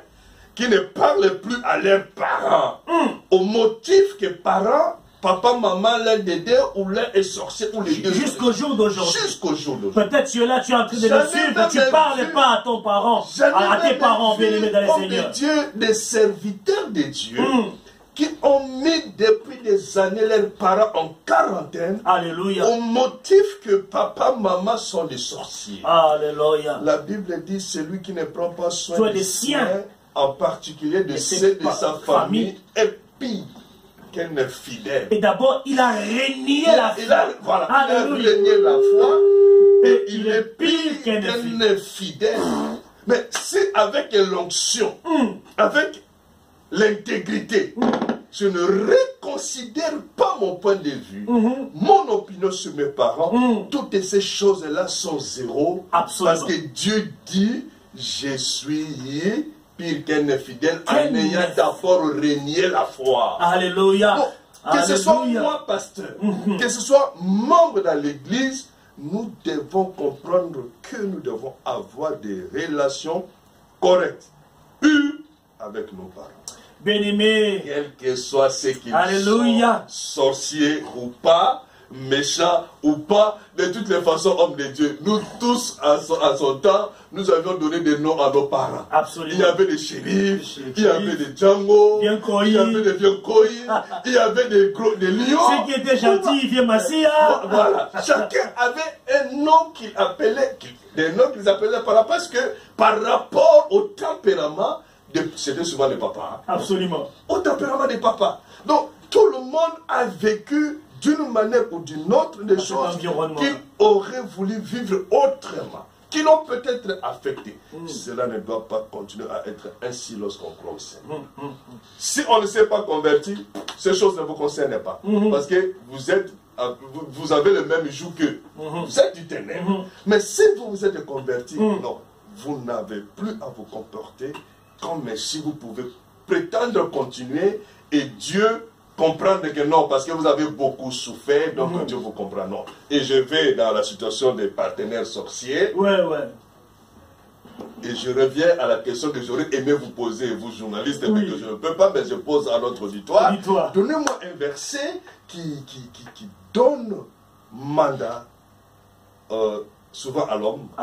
qui ne parlent plus à leurs parents au motif que parents, papa, maman, l'un des deux ou l'un est sorcier ou les deux. Jusqu'au jour d'aujourd'hui. Jusqu'au jour d'aujourd'hui. Peut-être tu es là, tu es en train de le suivre, tu ne parles pas à ton parent, à tes parents bien-aimés dans le Seigneur. Dieu, des serviteurs de Dieu qui ont mis depuis des années leurs parents en quarantaine. Alléluia. Au motif que papa, maman sont des sorciers. Alléluia. La Bible dit celui qui ne prend pas soin des siens, en particulier de ceux de sa famille, est pire qu'un infidèle. Et d'abord, il a renié la foi. Il a renié la foi. Et il est pire qu'un infidèle. Mais c'est avec l'onction, avec l'intégrité, je ne reconsidère pas mon point de vue, mon opinion sur mes parents, toutes ces choses-là sont zéro. Absolument. Parce que Dieu dit, je suis pire qu'un infidèle en ayant d'abord renié la foi. Alléluia. Donc, que ce soit moi, pasteur, que ce soit membre dans l'église, nous devons comprendre que nous devons avoir des relations correctes, pures avec nos parents. Bien-aimé, Quel que soit ce qu'ils Alléluia. sont, sorciers ou pas, méchants ou pas, de toutes les façons, hommes de Dieu, nous tous, à son temps, nous avions donné des noms à nos parents. Absolument. Il y avait des shérifs, il y avait des Django, il y avait des vieux Koi, il y avait des lions. Ceux qui étaient gentils, vieux Massia. Voilà. Chacun avait un nom qu'il appelait, des noms qu'ils appelaient parce que par rapport au tempérament, c'était souvent les papas. Absolument. Au tempérament des papas. Donc, tout le monde a vécu d'une manière ou d'une autre des choses qu'ils auraient voulu vivre autrement, qui l'ont peut-être affecté. Cela ne doit pas continuer à être ainsi lorsqu'on croit au Seigneur. Si on ne s'est pas converti, ces choses ne vous concernent pas. Parce que vous avez le même joug qu'eux. Vous êtes du ténèbre. Mais si vous vous êtes converti, non, vous n'avez plus à vous comporter comme si vous pouvez prétendre continuer et Dieu comprendre que non, parce que vous avez beaucoup souffert, donc Dieu vous comprend, non. Et je vais dans la situation des partenaires sorciers. Et je reviens à la question que j'aurais aimé vous poser, vous journalistes, mais que je ne peux pas, mais je pose à notre auditoire. Donnez-moi un verset qui donne mandat, souvent à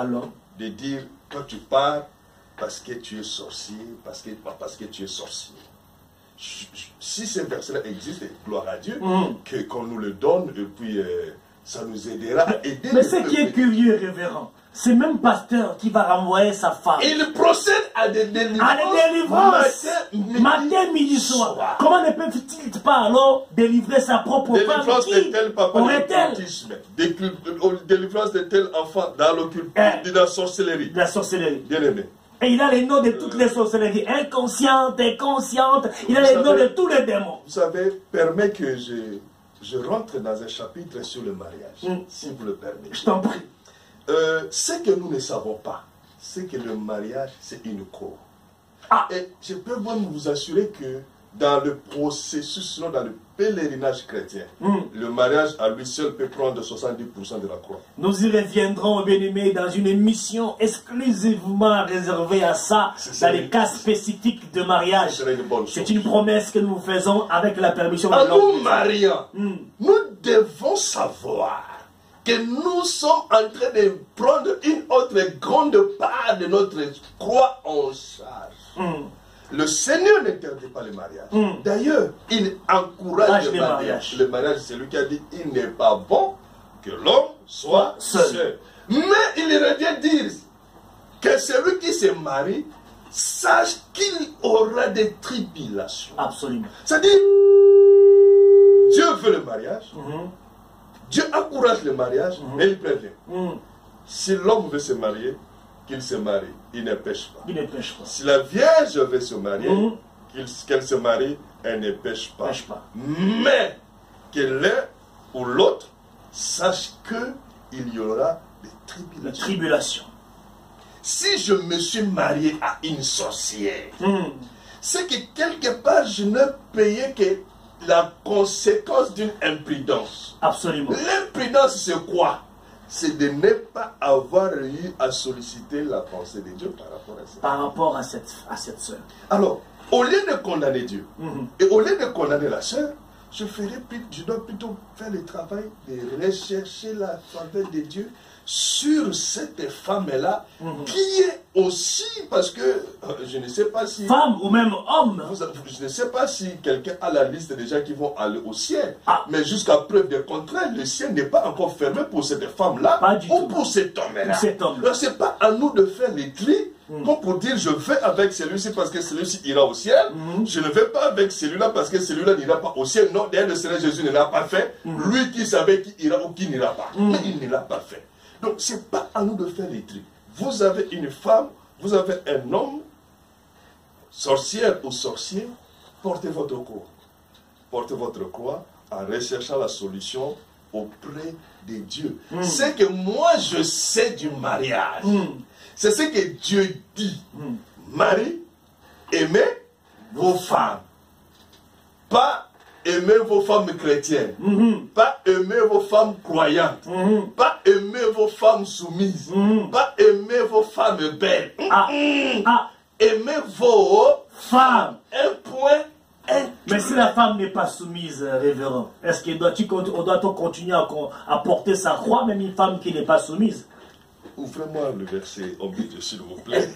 l'homme, de dire, quand tu pars, parce que tu es sorcier, parce que tu es sorcier. Si ce verset-là existe, gloire à Dieu, qu'on nous le donne, et puis ça nous aidera à aider. Mais ce qui est curieux et révérend, c'est même pasteur qui va renvoyer sa femme. Il procède à des délivrances. Matin, midi, soir. Comment ne peut-il pas alors délivrer sa propre femme? Délivrance de tel papa dans l'occultisme. Délivrance de tel enfant dans l'occultisme, dans la sorcellerie. La sorcellerie. Bien aimé. Et il a les noms de toutes les sorcelleries, inconscientes et conscientes. Il a les noms de tous les démons. Vous savez, permet que je rentre dans un chapitre sur le mariage, si vous le permettez. Je t'en prie. Ce que nous ne savons pas, c'est que le mariage, c'est une cour. Et je peux vous assurer que dans le processus, dans le pèlerinage chrétien, le mariage à lui seul peut prendre 70% de la croix. Nous y reviendrons, bien-aimés, dans une émission exclusivement réservée à ça, dans les cas spécifiques de mariage. C'est une promesse que nous faisons avec la permission de l'homme. En nous mariant, nous devons savoir que nous sommes en train de prendre une autre grande part de notre croix en charge. Le Seigneur n'interdit pas le mariage. D'ailleurs, il encourage le mariage. Le mariage, c'est lui qui a dit, il n'est pas bon que l'homme soit seul. Mais il revient dire que celui qui se marie, sache qu'il aura des tribulations. Absolument. C'est-à-dire, Dieu veut le mariage, Dieu encourage le mariage, mais il prévient. Si l'homme veut se marier, qu'il se marie, il ne pêche pas. Il ne pêche pas. Si la Vierge veut se marier, qu'elle se marie, elle ne pêche pas. Mais que l'un ou l'autre sache qu'il y aura des tribulations. Si je me suis marié à une sorcière, c'est que quelque part je n'ai payé que la conséquence d'une imprudence. Absolument. L'imprudence, c'est quoi? C'est de ne pas avoir eu à solliciter la pensée de Dieu par rapport à ça. Par rapport à cette soeur. Alors, au lieu de condamner Dieu, et au lieu de condamner la soeur, je dois plutôt faire le travail de rechercher la faveur de Dieu sur cette femme-là, qui est aussi, parce que je ne sais pas si... Femme ou même homme. Je ne sais pas si quelqu'un a la liste des gens qui vont aller au ciel. Mais jusqu'à preuve de contraire, le ciel n'est pas encore fermé pour cette femme-là ou pour cet homme-là. Donc ce n'est pas à nous de faire les clés comme pour dire je vais avec celui-ci parce que celui-ci ira au ciel. Je ne vais pas avec celui-là parce que celui-là n'ira pas au ciel. Non, d'ailleurs le Seigneur Jésus ne l'a pas fait. Lui qui savait qui ira ou qui n'ira pas. Mais il ne l'a pas fait. Donc, ce n'est pas à nous de faire les trucs. Vous avez une femme, vous avez un homme, sorcière ou sorcier, portez votre croix. Portez votre croix en recherchant la solution auprès de Dieu. C'est que moi je sais du mariage. C'est ce que Dieu dit. Marie, aimez vos femmes. Pas aimer vos femmes chrétiennes. Pas aimer vos femmes croyantes. Pas aimer vos femmes soumises. Pas aimer vos femmes belles. Aimez vos femmes. Un point. Mais si la femme n'est pas soumise, révérend, est-ce qu'on doit continuer à porter sa croix, même une femme qui n'est pas soumise? Ouvrez-moi le verset au milieu, s'il vous plaît.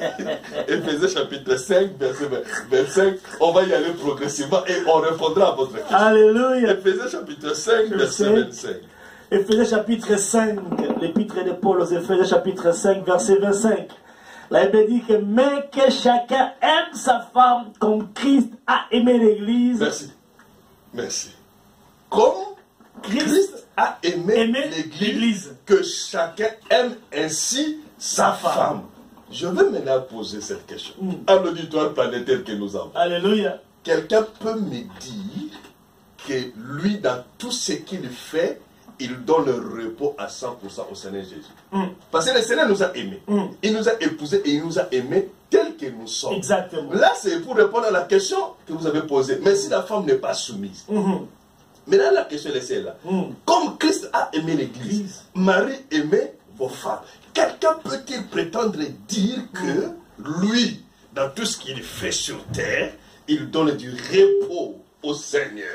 Éphésiens chapitre 5, verset 25. On va y aller progressivement et on répondra à votre question. Alléluia. Éphésiens chapitre 5, verset 25. Éphésiens chapitre 5, l'épître de Paul aux Éphésiens chapitre 5, verset 25. La Bible dit que mais que chacun aime sa femme comme Christ a aimé l'Église. Merci. Merci. Comme Christ a aimé l'Église, que chacun aime ainsi sa femme. Je vais maintenant poser cette question à l'auditoire planétaire que nous avons. Alléluia. Quelqu'un peut me dire que lui, dans tout ce qu'il fait, il donne le repos à 100% au Seigneur Jésus. Parce que le Seigneur nous a aimés. Il nous a épousés et il nous a aimés tels que nous sommes. Exactement. Là, c'est pour répondre à la question que vous avez posée. Mais si la femme n'est pas soumise, maintenant la question est celle-là. Comme Christ a aimé l'Église, Marie aimait vos femmes. Quelqu'un peut-il prétendre dire que lui, dans tout ce qu'il fait sur terre, il donne du repos au Seigneur.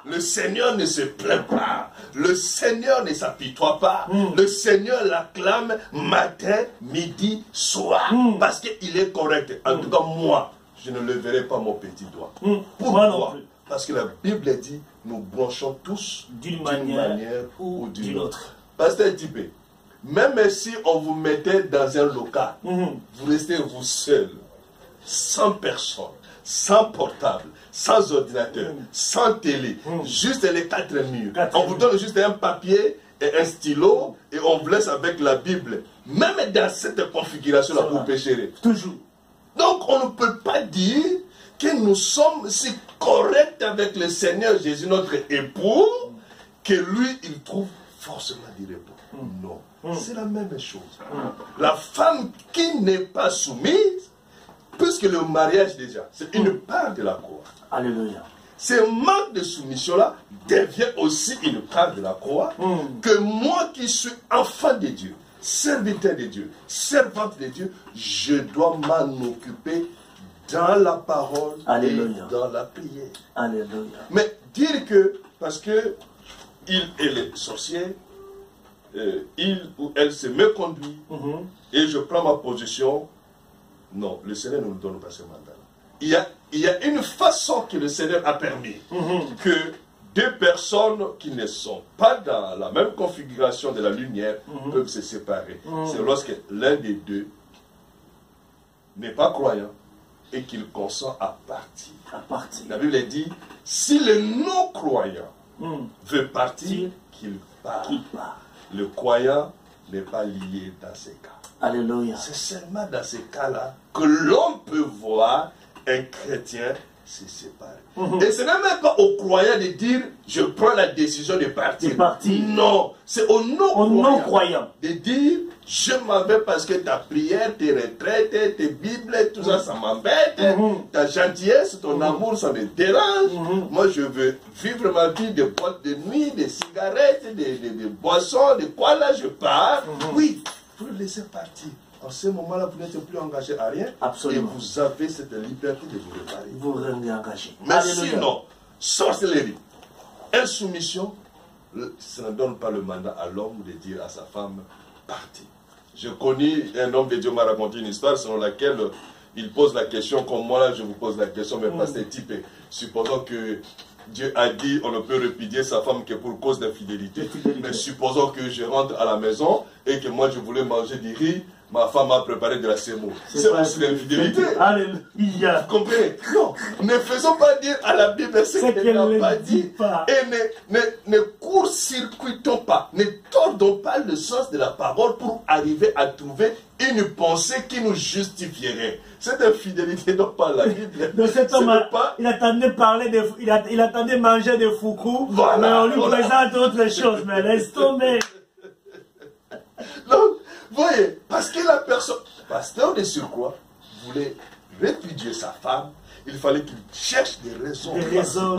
Le Seigneur ne se plaint pas. Le Seigneur ne s'apitoie pas. Le Seigneur l'acclame matin, midi, soir. Parce qu'il est correct. En tout cas, moi, je ne leverai pas mon petit doigt. Pourquoi? Parce que la Bible dit, nous branchons tous d'une manière ou d'une autre. Pasteur Tibé, même si on vous mettait dans un local, vous restez vous seul, sans personne, sans portable, sans ordinateur, sans télé, juste les 4 murs. On vous donne juste un papier et un stylo et on vous laisse avec la Bible. Même dans cette configuration-là, vous pécherez. Toujours. Donc on ne peut pas dire que nous sommes si corrects avec le Seigneur Jésus, notre époux, que lui, il trouve forcément du repos. Non, c'est la même chose. La femme qui n'est pas soumise, puisque le mariage déjà, c'est une part de la croix. Alléluia. Ce manque de soumission-là devient aussi une part de la croix, que moi qui suis enfant de Dieu, serviteur de Dieu, servante de Dieu, je dois m'en occuper dans la parole Alléluia. Et dans la prière. Alléluia. Mais dire que, parce que il est sorcier, il ou elle se méconduit, et je prends ma position, non, le Seigneur ne nous donne pas ce mandat-là. Il y a une façon que le Seigneur a permis que deux personnes qui ne sont pas dans la même configuration de la lumière peuvent se séparer. C'est lorsque l'un des deux n'est pas croyant et qu'il consent à partir. La Bible dit, si le non-croyant veut partir, qu'il parte. Le croyant n'est pas lié dans ces cas. Alléluia. C'est seulement dans ces cas-là que l'on peut voir un chrétien se séparer. Et ce n'est même pas aux croyants de dire je prends la décision de partir. Non, c'est aux non-croyants de dire je m'en vais parce que ta prière, tes retraites, tes bibles, tout ça, ça m'embête. Ta gentillesse, ton amour, ça me dérange. Moi, je veux vivre ma vie de boîte de nuit, de cigarettes, de boissons, de quoi là je pars. Oui, vous le laissez partir. En ce moment-là, vous n'êtes plus engagé à rien. Absolument. Et vous avez cette liberté de vous réparer. Vous rendez engagé. Mais sinon, sorcellerie, insoumission, ça ne donne pas le mandat à l'homme de dire à sa femme, partez. Je connais un homme de Dieu m'a raconté une histoire selon laquelle il pose la question, comme moi là je vous pose la question, mais pas c'est typé. Supposons que Dieu a dit on ne peut répudier sa femme que pour cause d'infidélité. Mais supposons que je rentre à la maison et que moi je voulais manger du riz, ma femme a préparé de la semoule. C'est C'est pas aussi l'infidélité. Alléluia. Vous comprenez? Non, ne faisons pas dire à la Bible ce qu'elle n'a pas dit. Pas. Et ne court-circuitons pas, ne tordons pas le sens de la parole pour arriver à trouver une pensée qui nous justifierait. Cette infidélité non pas la Bible. Donc cet homme, pas... il attendait parler de, il attendait manger des foucous, voilà, mais on lui voilà. présente autre chose. Mais laisse tomber. Donc, voyez, parce que la personne, pasteur de surcroît, voulait répudier sa femme, il fallait qu'il cherche des raisons. Des raisons.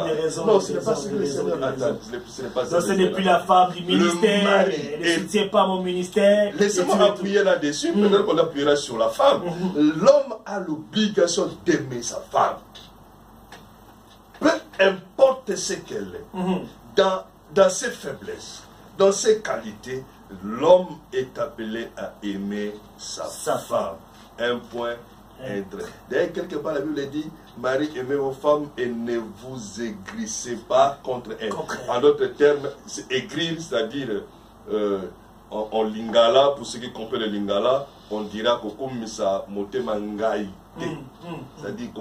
Non, ce n'est pas ce que le Seigneur attend. Ce n'est pas ça. Donc ce n'est plus la femme du ministère, elle ne soutient pas mon ministère. Laissez-moi appuyer là-dessus, peut-être qu'on appuiera sur la femme. L'homme a l'obligation d'aimer sa femme. Peu importe ce qu'elle est, dans ses faiblesses, dans ses qualités, l'homme est appelé à aimer sa femme. Un point, un trait. D'ailleurs, quelque part, la Bible dit, Marie, aimez vos femmes et ne vous aigrissez pas contre elles. En d'autres termes, aigrir, c'est-à-dire en lingala, pour ceux qui comprennent le lingala, on dira que ça motemangaï. C'est-à-dire que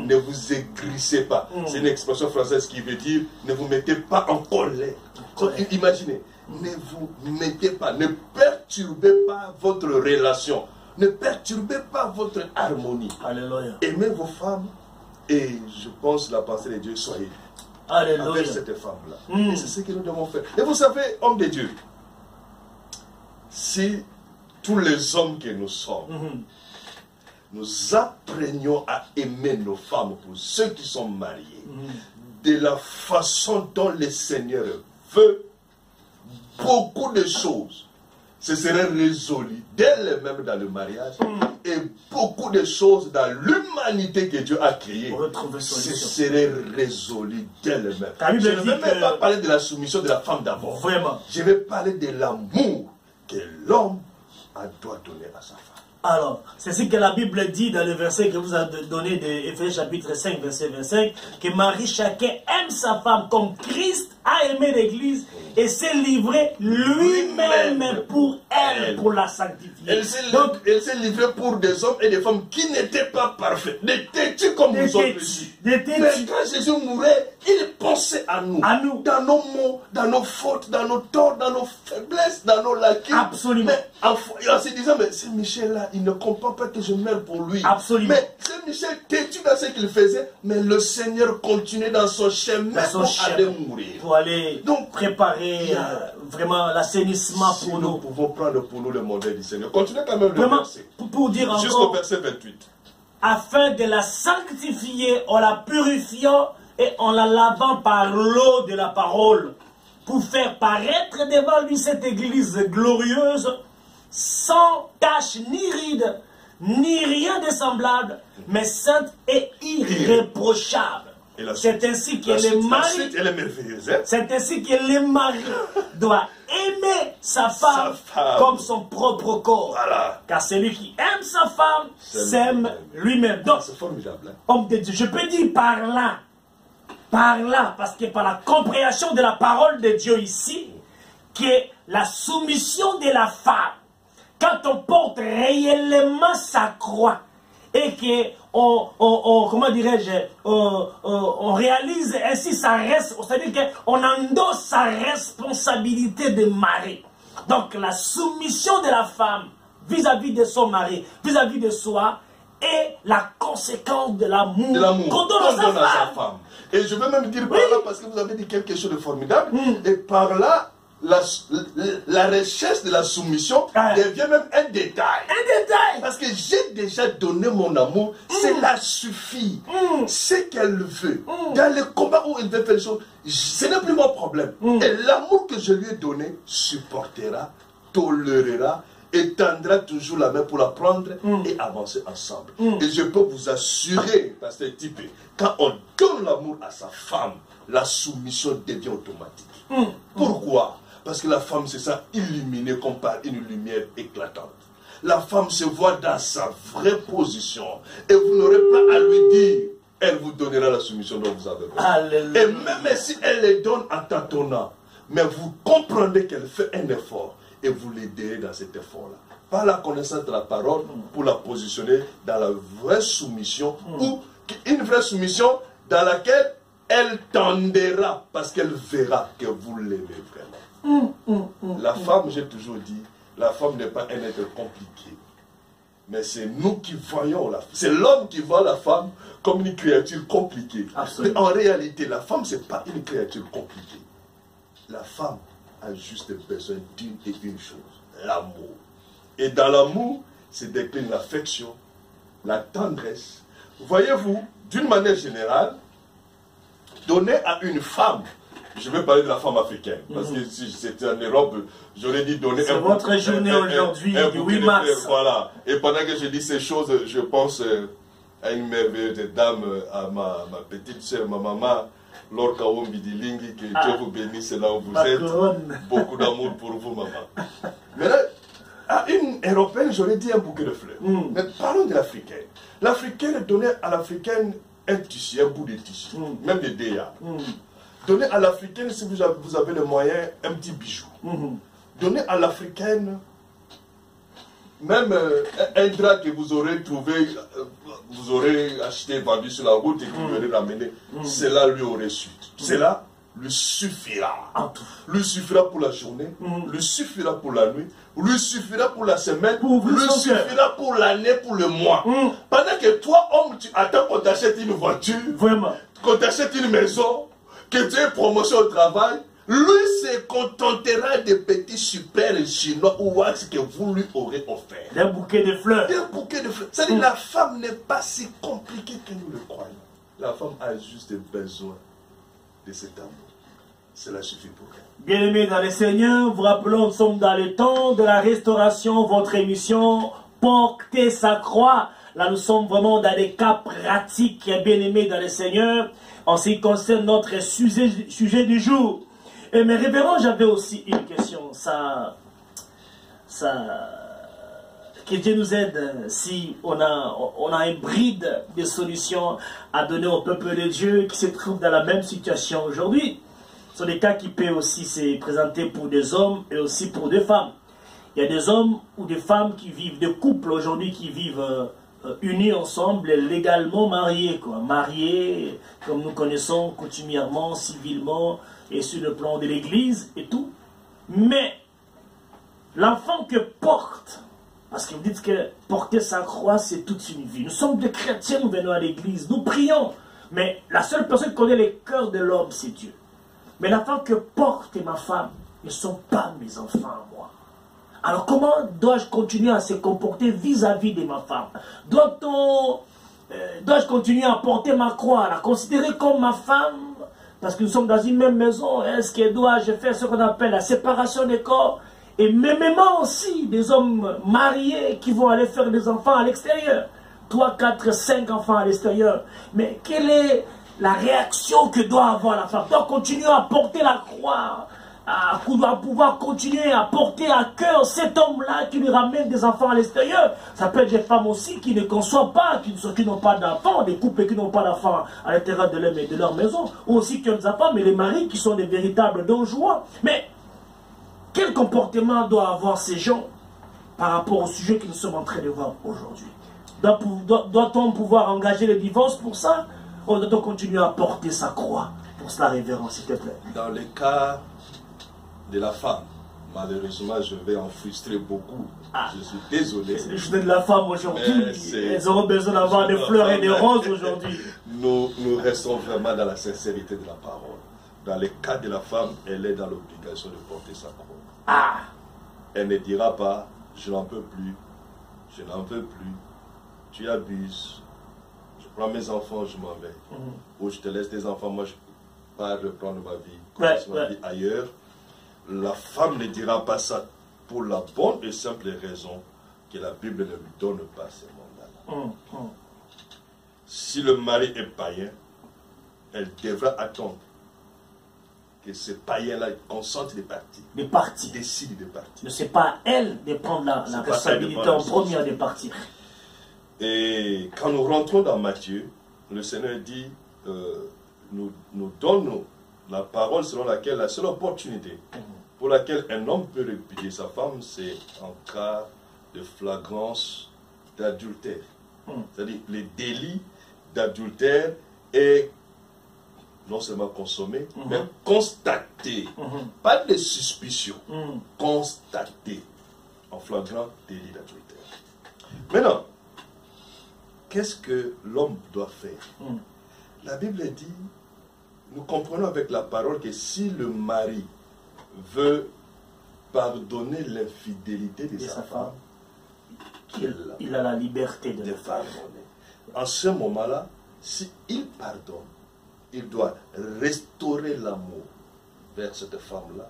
ne vous aigrissez pas. C'est une expression française qui veut dire ne vous mettez pas en colère. Donc, imaginez, ne vous mettez pas, ne perturbez pas votre relation, ne perturbez pas votre harmonie. Alléluia. Aimez vos femmes et je pense la pensée de Dieu, soyez avec cette femme-là. Et c'est ce que nous devons faire. Et vous savez, homme de Dieu, si tous les hommes que nous sommes, nous apprenions à aimer nos femmes pour ceux qui sont mariés, de la façon dont le Seigneur veut, beaucoup de choses se seraient résolues d'elles-mêmes dans le mariage et beaucoup de choses dans l'humanité que Dieu a créée se seraient résolues d'elles-mêmes. Je ne vais même pas parler de la soumission de la femme d'abord. Vraiment. Je vais parler de l'amour que l'homme doit donner à sa femme. Alors, c'est ce que la Bible dit dans le verset que vous avez donné d'Éphésiens chapitre 5, verset 25, que Marie, chacun aime sa femme comme Christ a aimé l'Église et s'est livré lui-même pour elle, pour la sanctifier. Elle s'est livrée pour des hommes et des femmes qui n'étaient pas parfaits, des têtus comme nous autres ici. Mais quand Jésus mourait, il pensait à nous. Dans nos mots, dans nos fautes, dans nos torts, dans nos faiblesses, dans nos lacunes. Absolument. Mais en se disant, mais c'est Michel-là, il ne comprend pas que je meurs pour lui. Absolument. Mais c'est Michel têtu dans ce qu'il faisait, mais le Seigneur continuait dans son chemin pour aller mourir. Pour aller préparer vraiment l'assainissement pour nous. Nous pouvons prendre pour nous le modèle du Seigneur. Continuez quand même le verset. Pour dire encore. Jusqu'au verset 28. Afin de la sanctifier en la purifiant et en la lavant par l'eau de la parole, pour faire paraître devant lui cette église glorieuse, sans tache ni ride, ni rien de semblable, mais sainte et irréprochable. C'est ainsi que les maris, c'est ainsi que les maris doivent aimer sa femme comme son propre corps. Voilà. Car celui qui aime sa femme s'aime lui-même. Donc, c'est formidable. Homme de Dieu, je peux dire par là, parce que par la compréhension de la parole de Dieu ici, que la soumission de la femme, quand on porte réellement sa croix, et que comment dirais-je, on réalise ainsi sa responsabilité, c'est-à-dire qu'on endosse sa responsabilité de mari. Donc la soumission de la femme vis-à-vis de son mari, vis-à-vis de soi, est la conséquence de l'amour qu'on donne à sa femme. Et je veux même dire par là, parce que vous avez dit quelque chose de formidable, et par là, la recherche de la soumission devient même un détail. Un détail. Parce que j'ai déjà donné mon amour, cela suffit. C'est qu'elle veut. Dans les combats où elle veut faire les choses, ce n'est plus mon problème. Et l'amour que je lui ai donné supportera, tolérera, étendra toujours la main pour la prendre et avancer ensemble. Et je peux vous assurer, pasteur Tipé, quand on donne l'amour à sa femme, la soumission devient automatique. Pourquoi? Parce que la femme se sent illuminée comme par une lumière éclatante. La femme se voit dans sa vraie position. Et vous n'aurez pas à lui dire, elle vous donnera la soumission dont vous avez besoin. Et même si elle les donne en tâtonnant, mais vous comprenez qu'elle fait un effort. et vous l'aiderez dans cet effort-là. Par la connaissance de la parole, pour la positionner dans la vraie soumission, ou une vraie soumission dans laquelle elle tendra, parce qu'elle verra que vous l'aimez vraiment. La femme, j'ai toujours dit, la femme n'est pas un être compliqué. Mais c'est nous qui voyons la femme. C'est l'homme qui voit la femme comme une créature compliquée. Mais en réalité, la femme, ce n'est pas une créature compliquée. La femme a juste besoin d'une et une chose, l'amour. Et dans l'amour, c'est décline l'affection, la tendresse. Voyez-vous, d'une manière générale, donner à une femme, je vais parler de la femme africaine, parce que si c'était en Europe, j'aurais dit donner... C'est votre journée aujourd'hui, du 8 mars. Voilà. Et pendant que je dis ces choses, je pense à une merveilleuse dame, à ma petite soeur, ma maman, Laure Kawombi Dilingi, que Dieu vous bénisse là où vous êtes. Beaucoup d'amour pour vous, maman. Maintenant, à une européenne, j'aurais dit un bouquet de fleurs. Mais parlons de l'africaine. L'africaine donnait à l'africaine un tissu, un bout de tissu, même des déas. Donnez à l'africaine, si vous avez le moyen, un petit bijou. Donnez à l'africaine même un drap que vous aurez trouvé, vous aurez acheté, vendu sur la route et que vous aurez ramené. Cela lui aurait suffi. Cela lui suffira. Lui suffira pour la journée, lui suffira pour la nuit, lui suffira pour la semaine, lui suffira pour l'année, pour le mois. Pendant que toi, homme, tu attends qu'on t'achète une voiture, qu'on t'achète une maison, que tu aies promotion au travail, lui se contentera des petits super chinois ou wax que vous lui aurez offert. D'un bouquet de fleurs. D'un bouquet de fleurs. C'est-à-dire que la femme n'est pas si compliquée que nous le croyons. La femme a juste besoin de cet amour. Cela suffit pour elle. Bien-aimés dans le Seigneur, vous rappelons, nous sommes dans le temps de la restauration, votre émission Porter sa croix. Là, nous sommes vraiment dans des cas pratiques, bien-aimés dans le Seigneur, en ce qui concerne notre sujet du jour. Et mes révérends, j'avais aussi une question. Que Dieu nous aide si on a un bride de solutions à donner au peuple de Dieu qui se trouve dans la même situation aujourd'hui. Ce sont des cas qui peuvent aussi se présenter pour des hommes et aussi pour des femmes. Il y a des hommes ou des femmes qui vivent, des couples aujourd'hui qui vivent unis ensemble, légalement mariés, quoi. Mariés, comme nous connaissons coutumièrement, civilement, et sur le plan de l'église et tout. Mais l'enfant que porte, parce que vous dites que porter sa croix, c'est toute une vie. Nous sommes des chrétiens, nous venons à l'église, nous prions. Mais la seule personne qui connaît les cœurs de l'homme, c'est Dieu. Mais l'enfant que porte ma femme ne sont pas mes enfants, moi. Alors comment dois-je continuer à se comporter vis-à-vis de ma femme? Dois-je continuer à porter ma croix, à la considérer comme ma femme? Parce que nous sommes dans une même maison. Est-ce que dois-je faire ce qu'on appelle la séparation des corps? Et même aussi des hommes mariés qui vont aller faire des enfants à l'extérieur. 3, 4, 5 enfants à l'extérieur. Mais quelle est la réaction que doit avoir la femme? Doit continuer à porter la croix, à pouvoir continuer à porter à cœur cet homme-là qui lui ramène des enfants à l'extérieur. Ça peut être des femmes aussi qui ne conçoivent pas, qui n'ont pas d'enfants, des couples qui n'ont pas d'enfants à l'intérieur de leur maison, ou aussi qui ont des enfants, mais les maris qui sont des véritables donjouans. Mais quel comportement doivent avoir ces gens par rapport au sujet que nous sommes en train de voir aujourd'hui? Doit-on pouvoir engager le divorce pour ça? Ou doit-on continuer à porter sa croix? Pour cela, révérend, s'il te plaît. Dans le cas de la femme, malheureusement, je vais en frustrer beaucoup. Je suis désolé. C'est le journée de la femme aujourd'hui. Elles auront besoin d'avoir des fleurs et des roses aujourd'hui. Nous restons vraiment dans la sincérité de la parole. Dans le cas de la femme, elle est dans l'obligation de porter sa croix. Elle ne dira pas, je n'en peux plus, je n'en veux plus, tu abuses, je prends mes enfants, je m'en vais. Ou je te laisse tes enfants, moi je pars reprendre ma vie, ma vie ailleurs. La femme ne dira pas ça pour la bonne et simple raison que la Bible ne lui donne pas ces mandats-là. Si le mari est païen, elle devra attendre que ce païen-là consente des parties. Décide de partir. Ne c'est pas à elle de prendre la responsabilité en première de partir. Et quand nous rentrons dans Matthieu, le Seigneur dit, nous donne la parole selon laquelle la seule opportunité pour laquelle un homme peut répudier sa femme, c'est en cas de flagrance d'adultère. C'est-à-dire les délits d'adultère est non seulement consommé, mais constaté. Pas de suspicion. Constaté en flagrant délit d'adultère. Maintenant, qu'est-ce que l'homme doit faire? La Bible dit, nous comprenons avec la parole que si le mari veut pardonner l'infidélité de sa femme, il a la liberté de le faire. pardonner. En ce moment-là, s'il pardonne, il doit restaurer l'amour vers cette femme-là,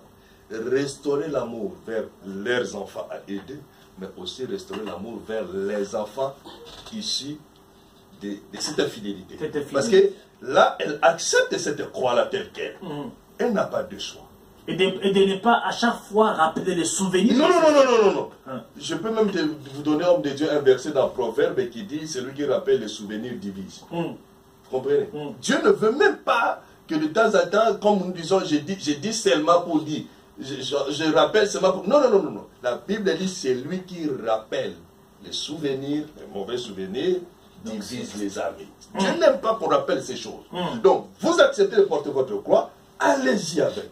restaurer l'amour vers leurs enfants à aider, mais aussi restaurer l'amour vers les enfants issus de cette infidélité. Parce que là, elle accepte cette croix-là telle qu'elle. Elle n'a pas de choix. Et de ne pas à chaque fois rappeler les souvenirs. Non. Je peux même vous donner, homme de Dieu, un verset dans Proverbe qui dit, celui qui rappelle les souvenirs divise. Vous comprenez? Dieu ne veut même pas que de temps en temps, comme nous disons, je dis seulement pour dire, je rappelle seulement pour... Non. La Bible dit, c'est lui qui rappelle les souvenirs, les mauvais souvenirs, divise les amis. Dieu n'aime pas qu'on rappelle ces choses. Donc, vous acceptez de porter votre croix, allez-y avec.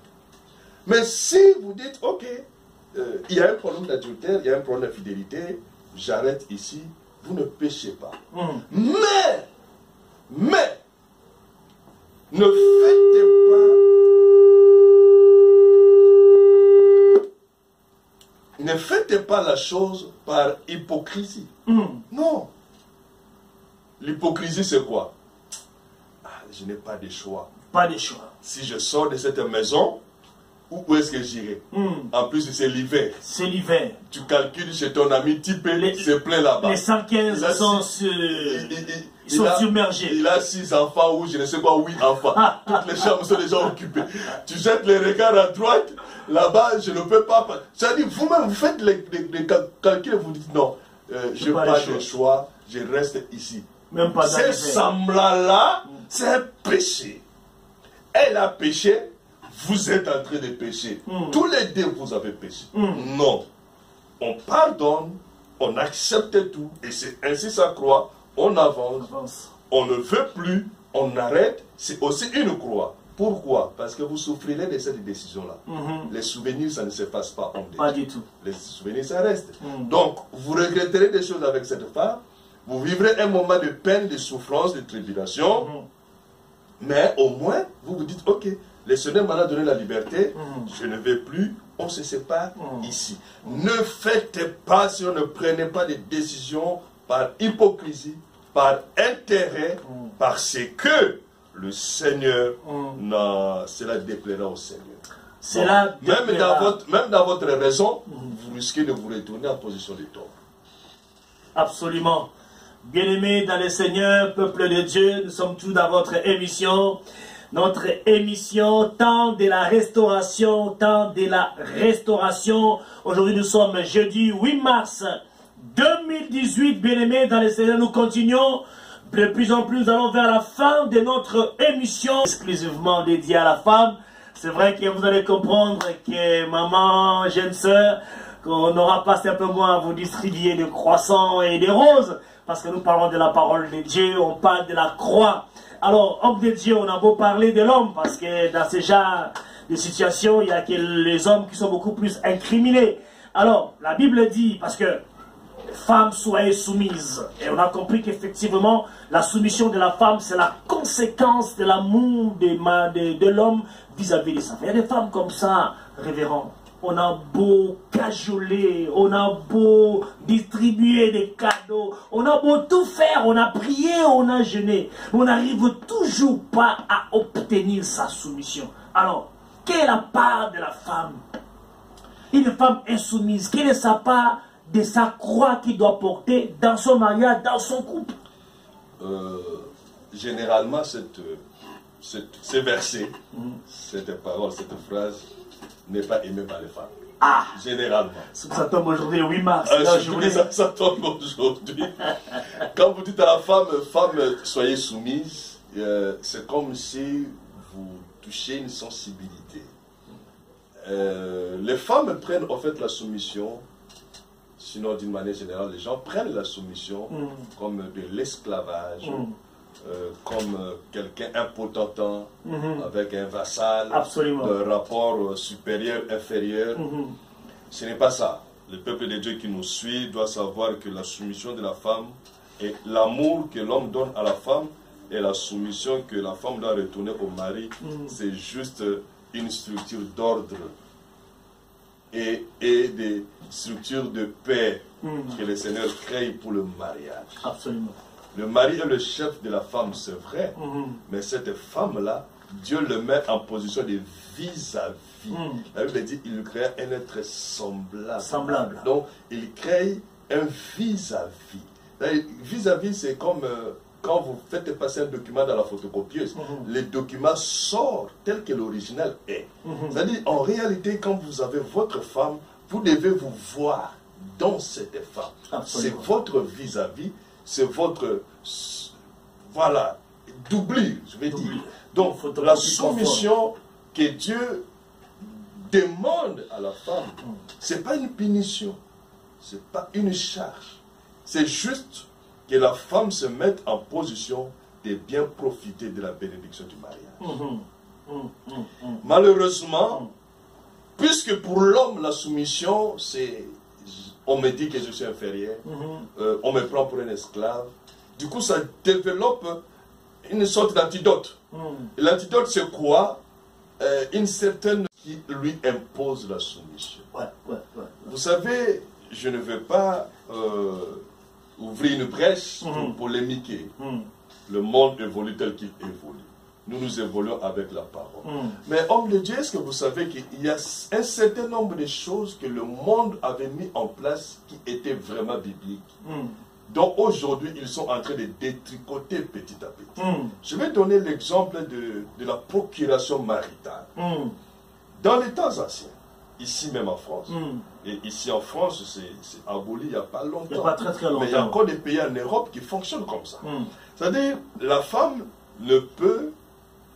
Mais si vous dites, ok, il y a un problème d'adultère, il y a un problème d'infidélité, j'arrête ici, vous ne péchez pas. Mais, ne faites pas la chose par hypocrisie. Non. L'hypocrisie, c'est quoi? Je n'ai pas de choix. Pas de choix. Si je sors de cette maison, où est-ce que j'irai? En plus, c'est l'hiver. C'est l'hiver. Tu calcules chez ton ami typé, c'est plein là-bas. Les 115 sont submergés. Il a 6 enfants ou je ne sais pas, 8 enfants. Toutes les chambres sont déjà occupées. Tu jettes les regards à droite, là-bas, je ne peux pas. C'est-à-dire, vous-même, vous faites les calculs et vous dites non, je n'ai pas de choix, je reste ici. Même pas Ce semblant-là, c'est un péché. Elle a péché, vous êtes en train de pécher. Tous les deux, vous avez péché. Non. On pardonne, on accepte tout, et c'est ainsi ça croix, on avance. On ne veut plus, on arrête, c'est aussi une croix. Pourquoi? Parce que vous souffrirez de cette décision-là. Les souvenirs, ça ne s'efface pas. Pas du tout. Les souvenirs, ça reste. Donc, vous regretterez des choses avec cette femme, vous vivrez un moment de peine, de souffrance, de tribulation, mais au moins, vous vous dites, ok, le Seigneur m'a donné la liberté, je ne vais plus, on se sépare ici. Ne faites pas, si on ne prenait pas des décisions par hypocrisie, par intérêt, parce que le Seigneur, cela déplaira au Seigneur. Donc, même dans votre raison, vous risquez de vous retourner en position de tort. Absolument. Bien-aimés dans le Seigneur, peuple de Dieu, nous sommes tous dans votre émission. Notre émission, temps de la restauration, temps de la restauration. Aujourd'hui, nous sommes jeudi 8 mars 2018. Bien-aimés dans le Seigneur, nous continuons. De plus en plus, nous allons vers la fin de notre émission exclusivement dédiée à la femme. C'est vrai que vous allez comprendre que maman, jeune sœur, qu'on n'aura pas simplement à vous distribuer des croissants et des roses, parce que nous parlons de la parole de Dieu, on parle de la croix. Alors, homme de Dieu, on a beau parler de l'homme, parce que dans ce genre de situation, il y a que les hommes qui sont beaucoup plus incriminés. Alors, la Bible dit, parce que femmes, soyez soumises. Et on a compris qu'effectivement, la soumission de la femme, c'est la conséquence de l'amour de l'homme vis-à-vis de sa femme. Il y a des femmes comme ça, révérend. On a beau cajoler, on a beau distribuer des cadeaux, on a beau tout faire, on a prié, on a jeûné. On n'arrive toujours pas à obtenir sa soumission. Alors, quelle est la part de la femme? Une femme insoumise, quelle est sa part de sa croix qu'il doit porter dans son mariage, dans son couple? Généralement, ces versets, cette parole, cette phrase n'est pas aimée par les femmes. Généralement. Ça tombe aujourd'hui le 8 mars. Ça tombe aujourd'hui. Quand vous dites à la femme, soyez soumise, c'est comme si vous touchez une sensibilité. les femmes prennent en fait la soumission, sinon d'une manière générale, les gens prennent la soumission comme de l'esclavage, comme quelqu'un impotent avec un vassal, de rapport supérieur, inférieur. Ce n'est pas ça. Le peuple de Dieu qui nous suit doit savoir que la soumission de la femme et l'amour que l'homme donne à la femme et la soumission que la femme doit retourner au mari, c'est juste une structure d'ordre et des structures de paix que le Seigneur crée pour le mariage. Absolument. Le mari est le chef de la femme, c'est vrai, mais cette femme-là, Dieu le met en position de vis-à-vis. La Bible dit qu'il crée un être semblable. Donc, il crée un vis-à-vis. Vis-à-vis, c'est comme quand vous faites passer un document dans la photocopieuse, le document sort tel que l'original est. C'est-à-dire, en réalité, quand vous avez votre femme, vous devez vous voir dans cette femme. C'est votre vis-à-vis, c'est votre, voilà, doublure, je vais dire. Donc, la soumission que Dieu demande à la femme, ce n'est pas une punition, ce n'est pas une charge. C'est juste que la femme se mette en position de bien profiter de la bénédiction du mariage. Malheureusement, puisque pour l'homme, la soumission, c'est on me dit que je suis inférieur, on me prend pour un esclave. Du coup, ça développe une sorte d'antidote. L'antidote, c'est quoi? Une certaine qui lui impose la soumission. Vous savez, je ne veux pas ouvrir une brèche pour polémiquer. Le monde évolue tel qu'il évolue. Nous nous évoluons avec la parole. Mais homme de Dieu, est-ce que vous savez qu'il y a un certain nombre de choses que le monde avait mis en place qui étaient vraiment bibliques, dont aujourd'hui ils sont en train de détricoter petit à petit. Je vais donner l'exemple de la procuration maritale. Dans les temps anciens, ici même en France, et ici en France, c'est aboli il n'y a pas longtemps. Il n'y a pas très longtemps. Mais il y a encore des pays en Europe qui fonctionnent comme ça. C'est-à-dire, la femme ne peut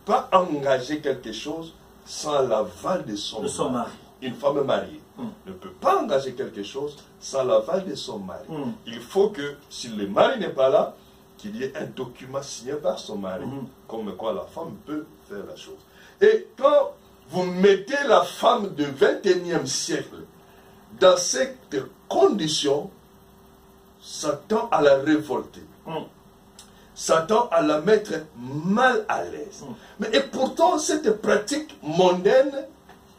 pas engager quelque chose sans l'aval de son mari. Une femme mariée ne peut pas engager quelque chose sans l'aval de son mari. Il faut que, si le mari n'est pas là, qu'il y ait un document signé par son mari, comme quoi la femme peut faire la chose. Et quand vous mettez la femme du 21e siècle dans cette condition, ça tend à la révolter. Ça tend à la mettre mal à l'aise. Mais et pourtant, cette pratique mondaine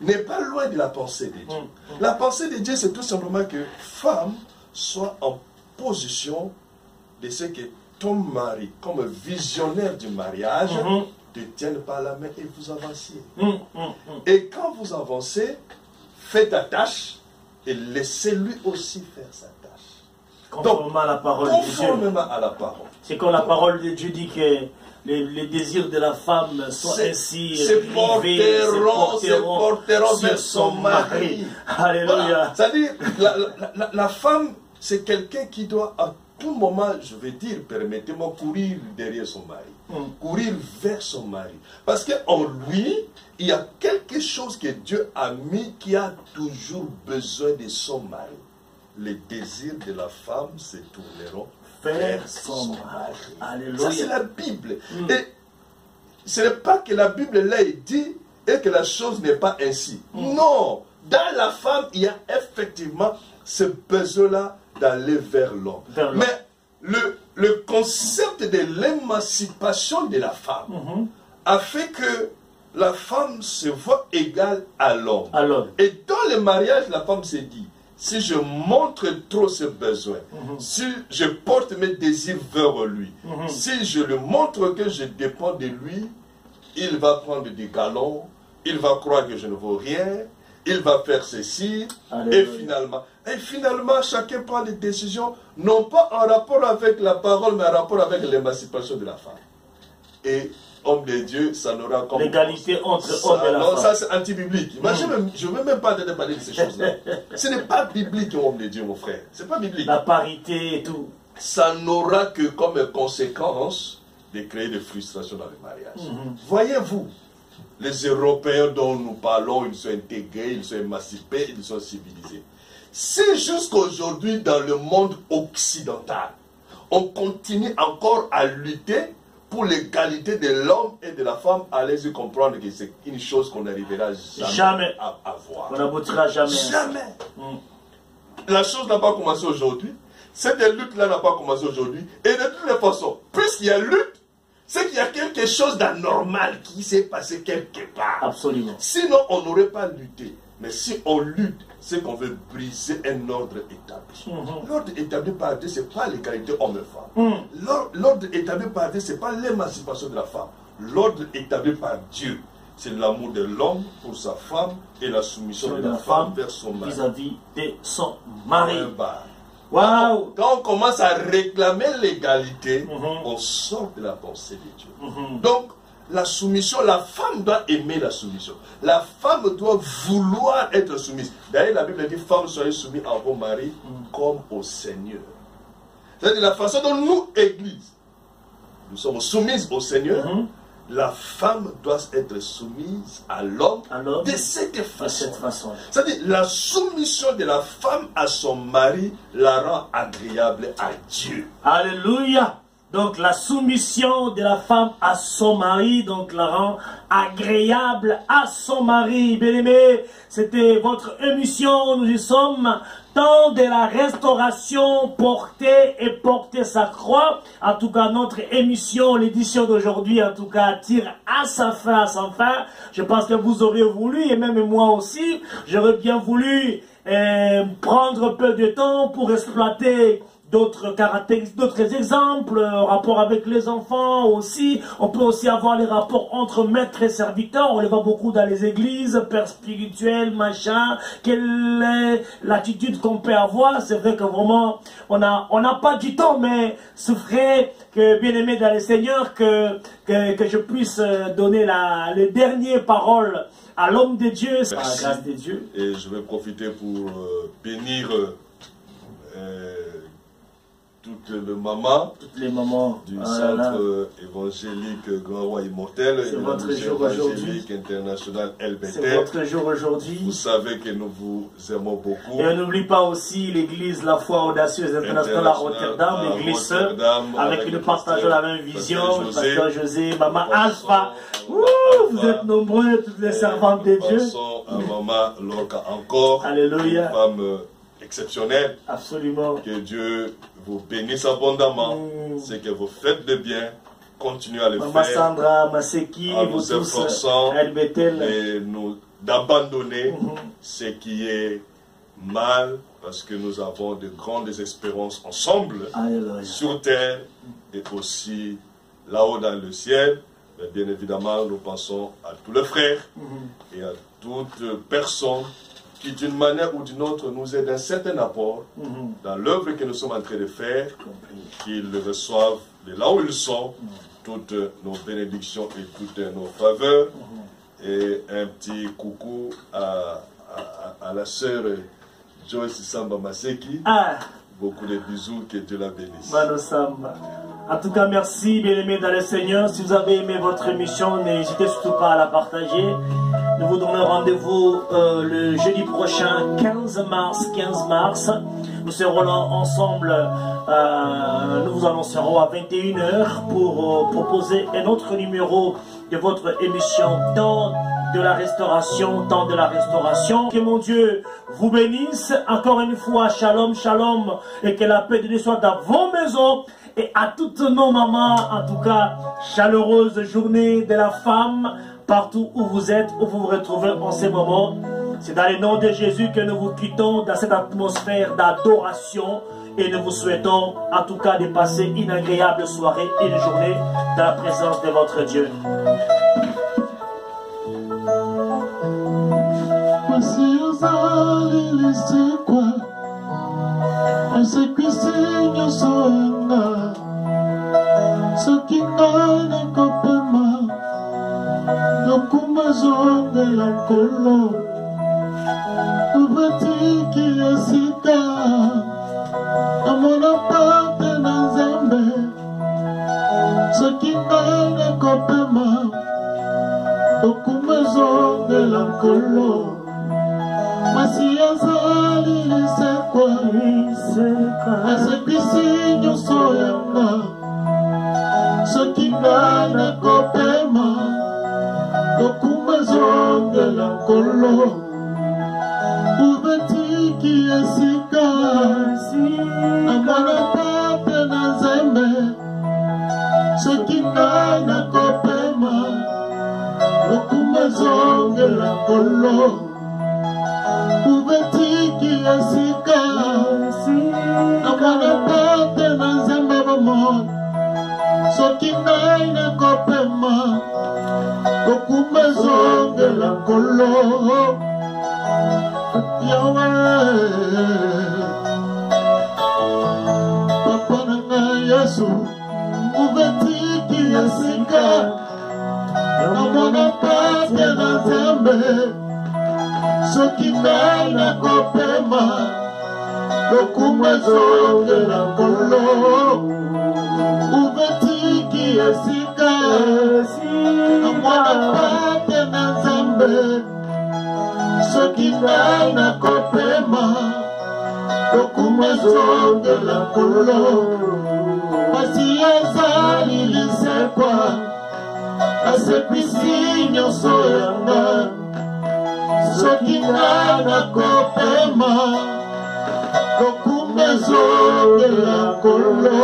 n'est pas loin de la pensée de Dieu. La pensée de Dieu, c'est tout simplement que femme soit en position de ce que ton mari, comme visionnaire du mariage, te tienne par la main et vous avanciez. Et quand vous avancez, faites ta tâche et laissez lui aussi faire sa tâche. Conformément à la parole de Dieu. Conformément à la parole. C'est quand la parole de Dieu dit que les désirs de la femme soient ainsi se porteront vers son mari. Alléluia. Voilà. C'est-à-dire, la femme, c'est quelqu'un qui doit à tout moment, je vais dire, permettez-moi, courir derrière son mari. Courir vers son mari. Parce qu'en lui, il y a quelque chose que Dieu a mis qui a toujours besoin de son mari. Les désirs de la femme se tourneront vers son mari. Alléluia. Ça, c'est la Bible. Et ce n'est pas que la Bible l'a dit et que la chose n'est pas ainsi. Non. Dans la femme, il y a effectivement ce besoin-là d'aller vers l'homme. Mais le concept de l'émancipation de la femme a fait que la femme se voit égale à l'homme. Et dans le mariage, la femme se dit, si je montre trop ses besoins, si je porte mes désirs vers lui, si je lui montre que je dépends de lui, il va prendre des galons, il va croire que je ne vaux rien, il va faire ceci, et finalement, chacun prend des décisions, non pas en rapport avec la parole, mais en rapport avec l'émancipation de la femme. Et homme de Dieu, ça n'aura comme... l'égalité entre hommes et la femme. Ça, c'est anti-biblique. Je ne veux même pas te parler de ces choses-là. Ce n'est pas biblique, homme de Dieu, mon frère. Ce n'est pas biblique. La parité et tout. Ça n'aura que comme conséquence de créer des frustrations dans le mariage. Voyez-vous, les Européens dont nous parlons, ils sont intégrés, ils sont émancipés, ils sont civilisés. Si jusqu'aujourd'hui, dans le monde occidental, on continue encore à lutter pour l'égalité de l'homme et de la femme, allez-y comprendre que c'est une chose qu'on n'arrivera jamais à voir. On n'aboutira jamais. Jamais. La chose n'a pas commencé aujourd'hui. Cette lutte-là n'a pas commencé aujourd'hui. Et de toutes les façons, puisqu'il y a lutte, c'est qu'il y a quelque chose d'anormal qui s'est passé quelque part. Absolument. Sinon, on n'aurait pas lutté. Mais si on lutte, c'est qu'on veut briser un ordre établi. L'ordre établi par Dieu, ce n'est pas l'égalité homme-femme. L'ordre établi par Dieu, ce n'est pas l'émancipation de la femme. L'ordre établi par Dieu, c'est l'amour de l'homme pour sa femme et la soumission de la femme vers son mari. Vis-à-vis de son mari. Wow. Quand on commence à réclamer l'égalité, on sort de la pensée de Dieu. Donc, la soumission, la femme doit aimer la soumission. La femme doit vouloir être soumise. D'ailleurs, la Bible dit, femmes, soyez soumises à vos maris comme au Seigneur. C'est-à-dire la façon dont nous, Église, nous sommes soumises au Seigneur. La femme doit être soumise à l'homme de cette façon. C'est-à-dire la soumission de la femme à son mari la rend agréable à Dieu. Alléluia. Donc la soumission de la femme à son mari, donc la rend agréable à son mari. Bien-aimé, c'était votre émission. Nous y sommes temps de la restauration, porter sa croix. En tout cas, notre émission, l'édition d'aujourd'hui, en tout cas, tire à sa fin, Je pense que vous auriez voulu, et même moi aussi, j'aurais bien voulu prendre un peu de temps pour exploiter d'autres caractéristiques, d'autres exemples, rapport avec les enfants aussi. On peut aussi avoir les rapports entre maître et serviteur. On les voit beaucoup dans les églises, père spirituel, machin. Quelle est l'attitude qu'on peut avoir? C'est vrai que vraiment, on n'a pas du temps, mais ce ferait que, bien aimé dans le Seigneur, que je puisse donner les dernières paroles à l'homme de Dieu, par la grâce de Dieu. Et je vais profiter pour bénir toutes les mamans du centre évangélique Grand Roi Immortel et votre jour évangélique international LBT. C'est votre jour aujourd'hui. Vous savez que nous vous aimons beaucoup. Et on n'oublie pas aussi l'église La Foi Audacieuse Internationale à Rotterdam, l'église sœur, avec qui nous partageons la même vision. Pasteur José, Maman Alpha. Vous êtes nombreux, toutes les servantes de Dieu. Passons à Maman Lorca encore. Alléluia. Une femme exceptionnelle. Absolument. Que Dieu vous bénisse abondamment. Ce que vous faites de bien, continuez à le faire. Maman Sandra, Maseki, vous tous, efforçant d'abandonner ce qui est mal, parce que nous avons de grandes espérances ensemble. Alléluia. Sur terre et aussi là-haut dans le ciel. Mais bien évidemment, nous pensons à tous les frères et à toute personne qui d'une manière ou d'une autre nous aide un certain apport dans l'œuvre que nous sommes en train de faire, qu'ils reçoivent de là où ils sont toutes nos bénédictions et toutes nos faveurs. Et un petit coucou à la sœur Joyce Samba Maseki. Beaucoup de bisous, que Dieu la bénisse. En tout cas, merci, bien-aimés dans le Seigneur. Si vous avez aimé votre émission, n'hésitez surtout pas à la partager. Nous vous donnons rendez-vous le jeudi prochain, 15 mars. Nous serons là ensemble. Nous vous annoncerons à 21 h pour proposer un autre numéro de votre émission Temps de la restauration, Temps de la restauration. Que mon Dieu vous bénisse. Encore une fois, shalom, shalom. Et que la paix de Dieu soit dans vos maisons. Et à toutes nos mamans, en tout cas, chaleureuse journée de la femme, partout où vous êtes, où vous vous retrouvez en ces moments. C'est dans le nom de Jésus que nous vous quittons dans cette atmosphère d'adoration. Et nous vous souhaitons, en tout cas, de passer une agréable soirée et une journée dans la présence de votre Dieu. Okuma Kolo Masi azali lisekwa Asepisi nyonso yanga Soki ngai nakopema Lokuma zongela Kolo Ubetiki esika Amana pape na zembe Soki ngai nakopema Lokuma zongela Kolo Ubetiki esika Amana pape na zembe bamon Soki ngai nakopema Lokuma zongela Kolo Yahweh Papa nanga Yesu Ubetiki esika Amona pate na zembe Soki ngai nakopema Lokuma zongela Kolo Ubetiki esika Amona pate na zembe Soki ngai nakopema Lokuma zongela Kolo Pasi ezali lisekwa Asepisi nyonso yanga Soki ngai nakopema Lokuma zongela Kolo